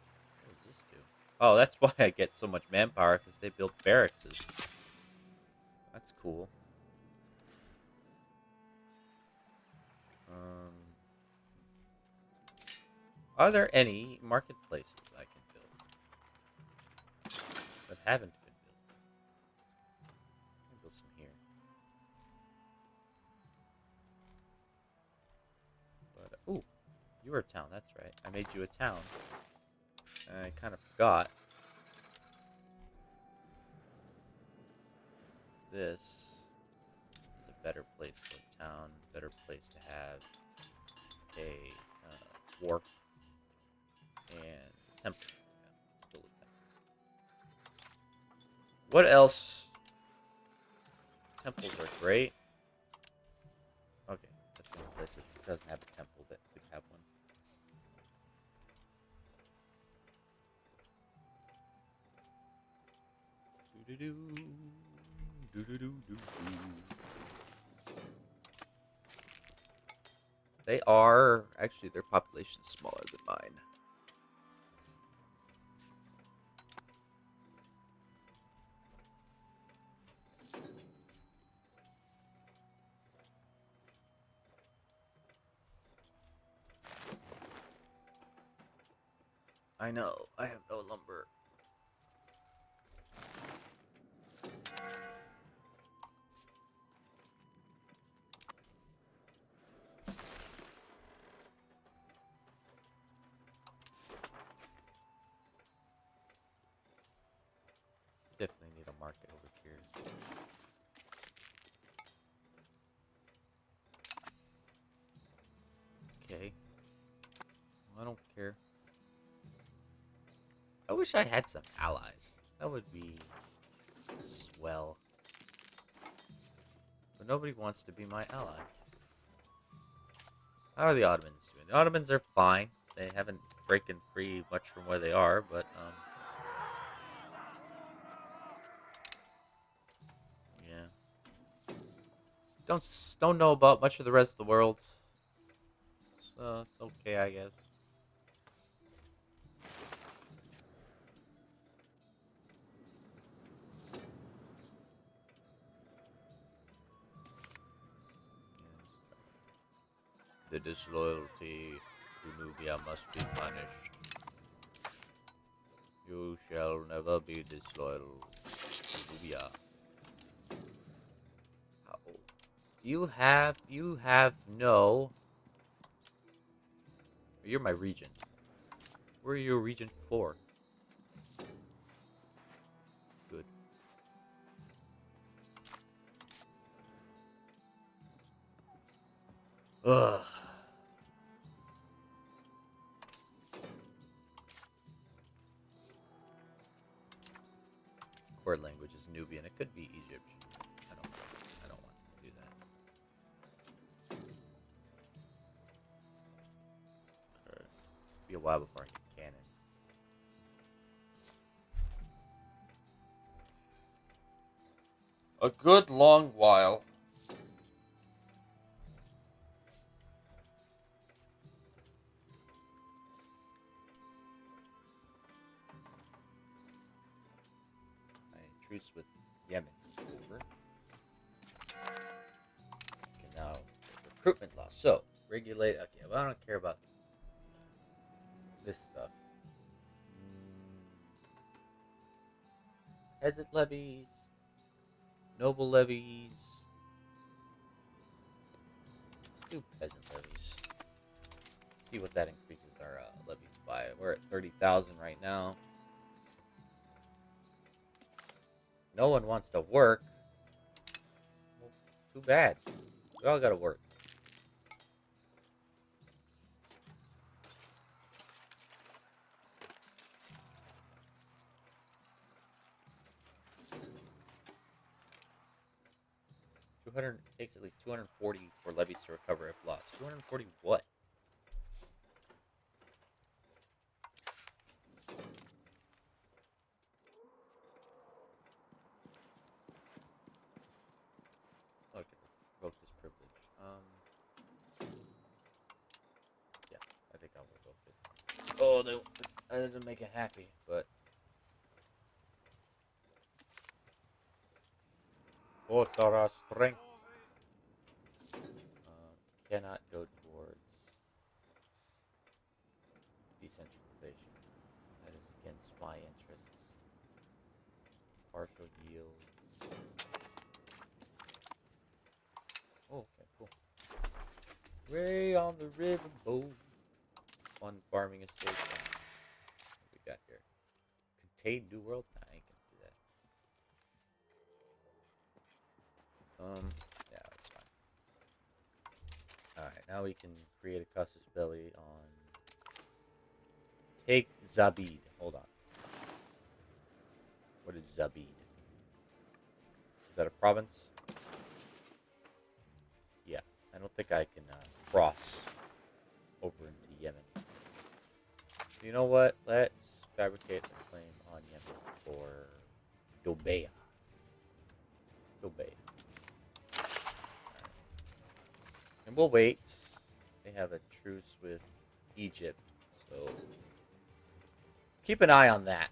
What does this do? Oh, that's why I get so much manpower, because they built barracks. That's cool. Are there any marketplaces I can build that haven't been built? I can build some here. But ooh, you were a town. That's right. I made you a town. And I kind of forgot. This is a better place for a town. Better place to have a wharf and temple. Yeah, build a temple. What else? Temples are great. Okay, that's the only place that doesn't have a temple that could have one. They are actually, their population is smaller than mine. I know, I have no lumber. Definitely need a market over here. Okay. I don't care. I wish I had some allies. That would be swell. But nobody wants to be my ally. How are the Ottomans doing? The Ottomans are fine. They haven't broken free much from where they are, but yeah. Don't know about much of the rest of the world. So it's okay, I guess. The disloyalty to Nubia must be punished. You shall never be disloyal to Nubia. How? You have no... You're my regent. Where are you a regent for? Good. Ugh. Core language is Nubian. It could be Egyptian. I don't want to do that. Be a while before I get cannons. a good long while. Truce with Yemen is over. Okay, now recruitment law. So regulate. Okay, well, I don't care about this stuff. Peasant levies, noble levies. Let's do peasant levies. See what that increases our levies by. We're at 30,000 right now. No one wants to work. Well, too bad. We all gotta work. Takes at least 240 for levies to recover if lost. 240 what? Okay, revoke this privilege. Yeah, I think I'll revoke it. Oh, no, that doesn't make it happy, but. Otara strength. Cannot go towards decentralization. That is against my interests. Partial yield. Oh, okay, cool. Way on the river boat. Fun farming estate. What we got here? Contain New World? Nah, I ain't gonna do that. Yeah, that's fine. Alright, now we can create a casus belli on... Take Zabid. Hold on. What is Zabid? Is that a province? Yeah, I don't think I can cross over into Yemen. You know what? Let's fabricate a claim on Yemen for Dobeya. Dobeya. Right. And we'll wait. They have a truce with Egypt, so keep an eye on that.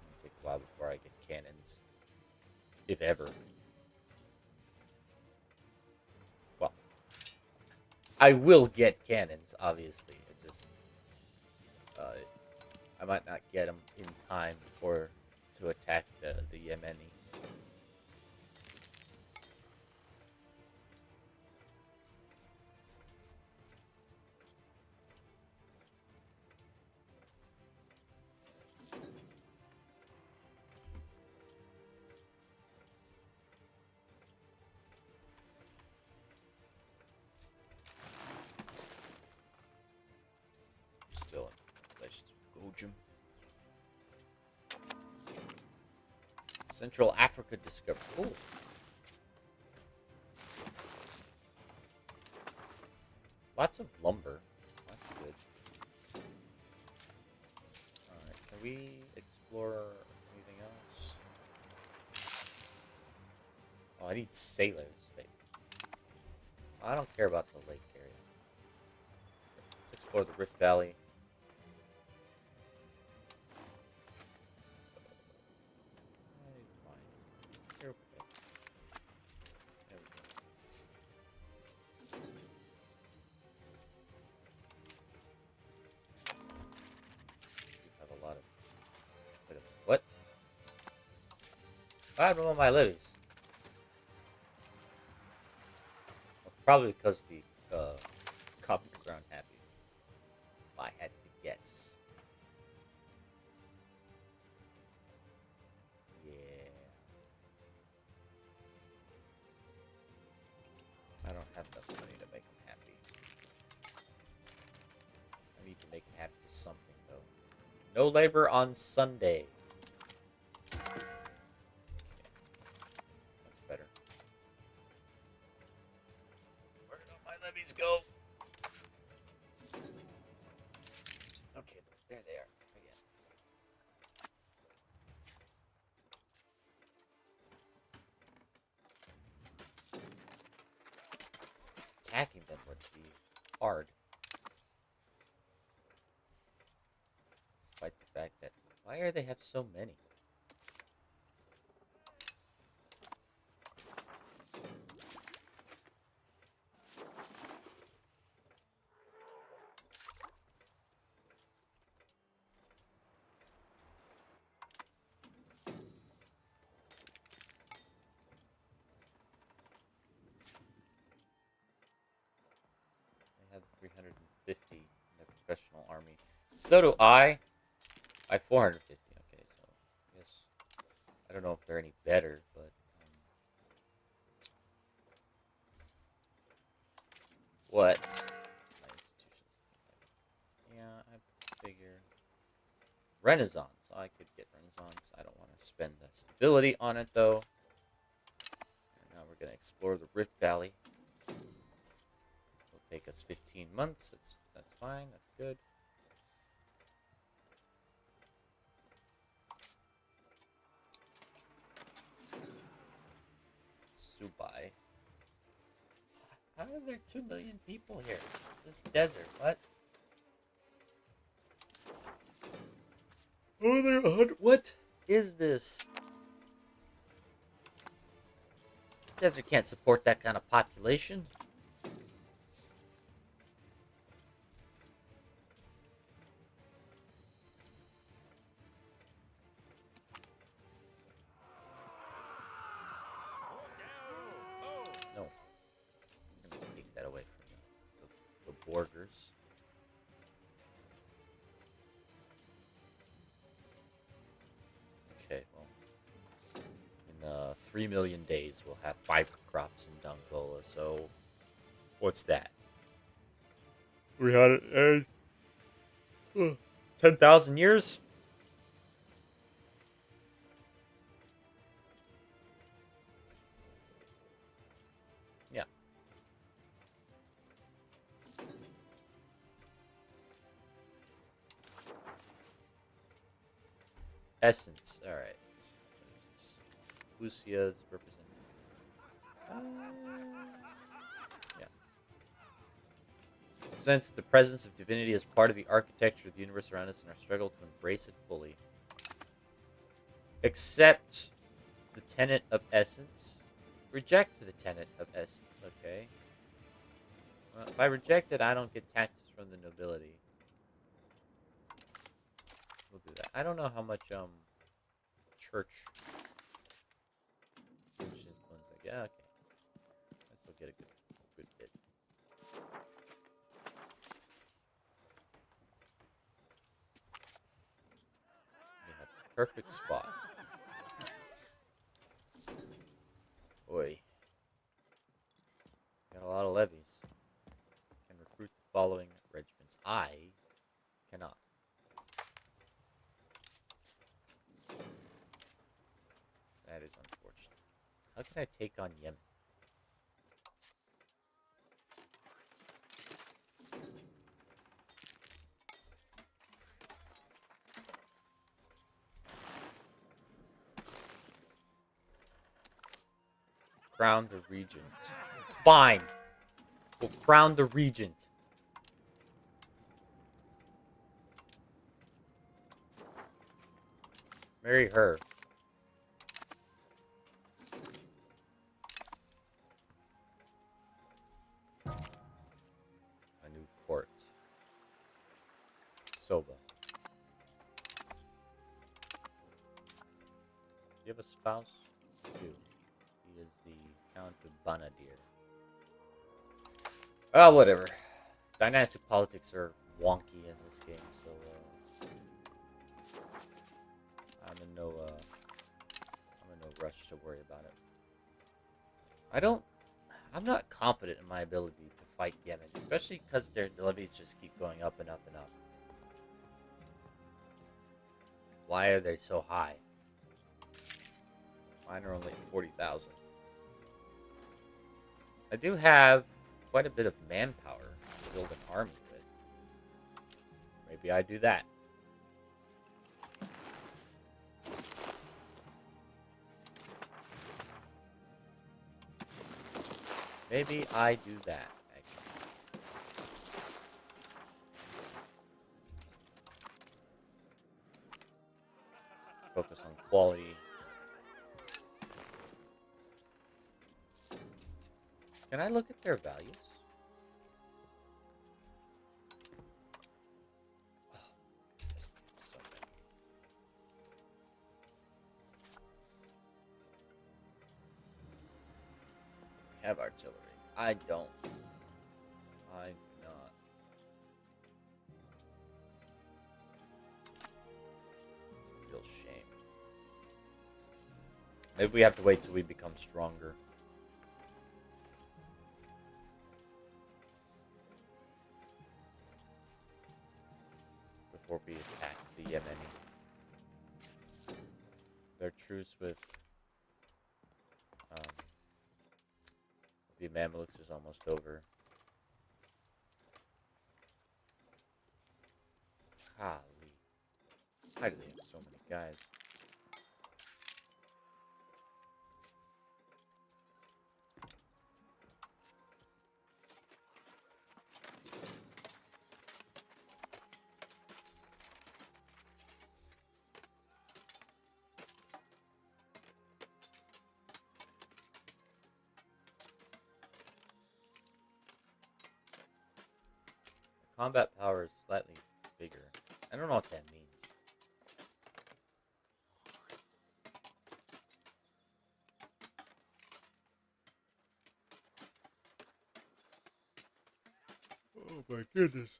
It'll take a while before I get cannons, if ever. Well, I will get cannons, obviously. It just, I might not get them in time to attack the Yemeni. Still in relations with Gojum. Central Africa discovered. Ooh. Lots of lumber. That's good. Alright, can we explore anything else? Oh, I need sailors. Wait. I don't care about the lake area. Let's explore the Rift Valley. What? What happened with my levies? Well, probably because the common ground happy. If I had to guess. Yeah. I don't have enough money to make them happy. I need to make them happy with something, though. No labor on Sunday. Go. Okay, there they are again. hard. Despite the fact that, why do they have so many? They have 350 in their professional army. So do I. I have 450. Okay, so I guess I don't know if they're any better, but what my institutions looking like? Yeah, I figure Renaissance. I could get Renaissance. I don't want to spend the stability on it though. And now we're gonna explore the Rift Valley. It'll take us 15 months. That's fine. That's good. Subai. How are there 2 million people here? This is desert. What? Oh, there are 100. What is this? Desert can't support that kind of population. No. I'm gonna take that away from the borders. Okay, well, in 3 million days, we'll have fiber crops in Dongola. So, what's that? 300 10,000 years? Yeah. Essence. All right. Lucia's represented. Yeah. Since the presence of divinity is part of the architecture of the universe around us and our struggle to embrace it fully. Accept the tenet of essence. Reject the tenet of essence. Okay. Well, if I reject it, I don't get taxes from the nobility. We'll do that. I don't know how much church influence I get. Okay. I still get a good bit. You have the perfect spot. Oi. Got a lot of levies. Can recruit the following regiments. I cannot. That is unfortunate. How can I take on Yemen? Crown the regent. Fine. We'll crown the regent. Marry her. A new court. Soba. Do you have a spouse? You do. He is the Count of Banadir. Oh, whatever. Dynastic politics are wonky in this game, so I'm in no rush to worry about it. I'm not confident in my ability to fight Yemen, especially because their levies just keep going up and up and up. Why are they so high? Mine are only 40,000. I do have quite a bit of manpower to build an army with. Maybe I do that. Maybe I do that, actually. focus on quality. Can I look at their values? Oh, goodness, they're so bad. We have artillery. I don't. I do not. It's a real shame. Maybe we have to wait till we become stronger. Before we attack the Yemeni. Their truce with the Mamluks is almost over. Golly. Why do they have so many guys? Combat power is slightly bigger. I don't know what that means. Oh my goodness.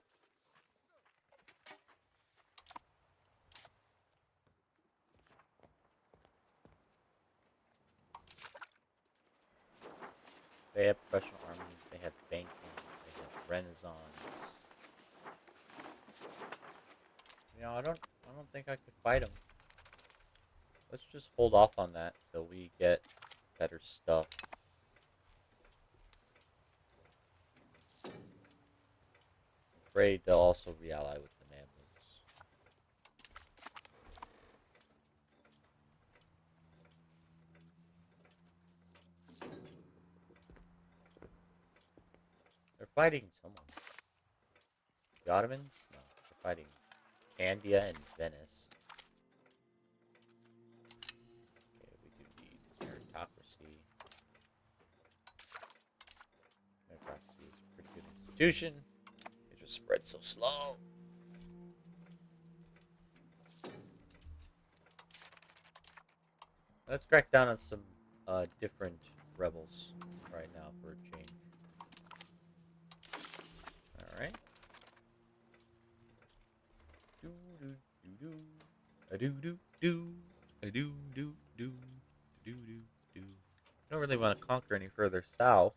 They have professional armies, they have banking, they have renaissance. You know, I don't think I could fight them. Let's just hold off on that till we get better stuff. Afraid they'll also re-ally with the Mamluks. They're fighting someone. The Ottomans? No, they're fighting Candia and Venice. Okay, we do need meritocracy. Meritocracy is a pretty good institution. It just spreads so slow. Let's crack down on some different rebels right now for a change. Alright. Do do do do. A do do do. A do do do. Do do do. I don't really want to conquer any further south.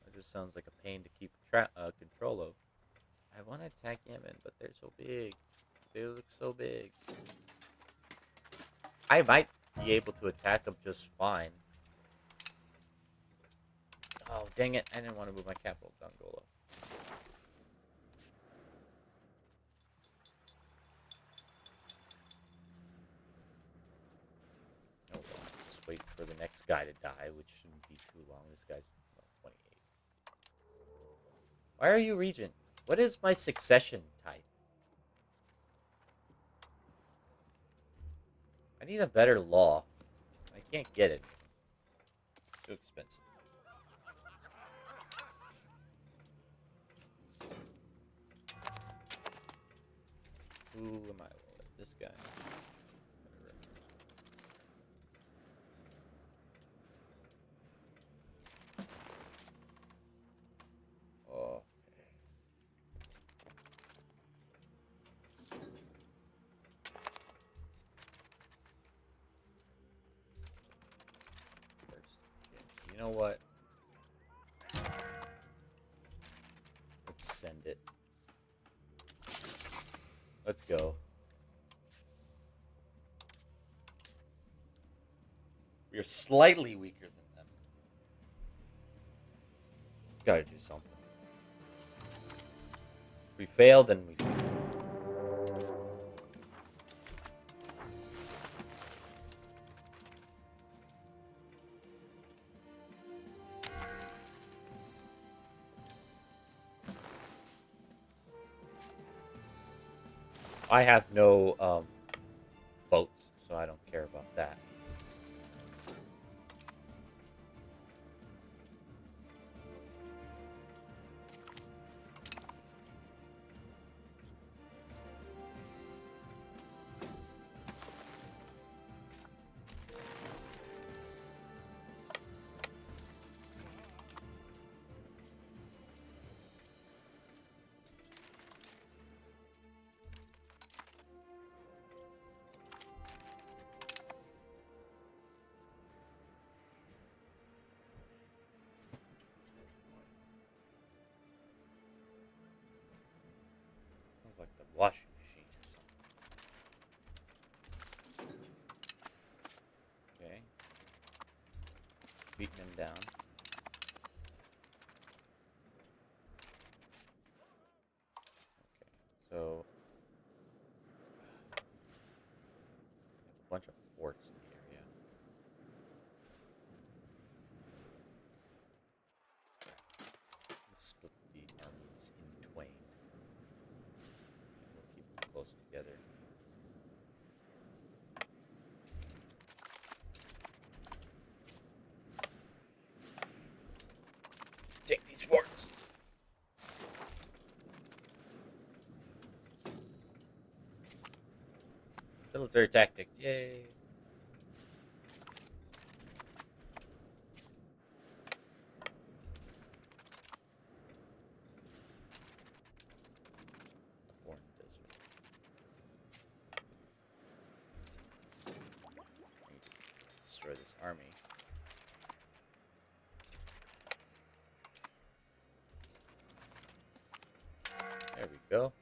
That just sounds like a pain to keep control of. I want to attack Yemen, but they're so big. They look so big. I might be able to attack them just fine. Oh, dang it. I didn't want to move my capital to Angola. Oh, well. Just wait for the next guy to die, which shouldn't be too long. This guy's 28. Why are you regent? What is my succession type? I need a better law. I can't get it. Too expensive. Who am I? This guy. Whatever. Oh. You know what? Let's send it. Let's go. We are slightly weaker than them. Gotta do something. If we fail, then we fail. I have no so I don't care about that. Sounds like the washing machine or something. Okay. Beating him down. Okay. So a bunch of forts in the area. Let's split the armies in twain. We'll keep them close together. Take these forts! Military tactics, yay! Foreign desert. I need to destroy this army. There we go.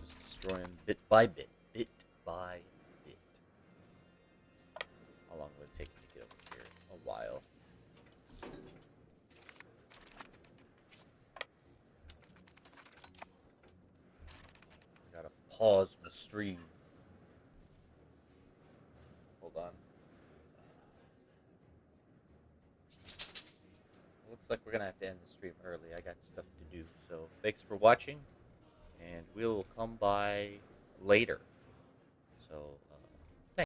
Just destroy them bit by bit. Bit by bit. How long will it take me to get over here? A while. Gotta pause the stream. Hold on. Looks like we're gonna have to end the stream early. I got stuff to do. So thanks for watching, and we'll come by later. So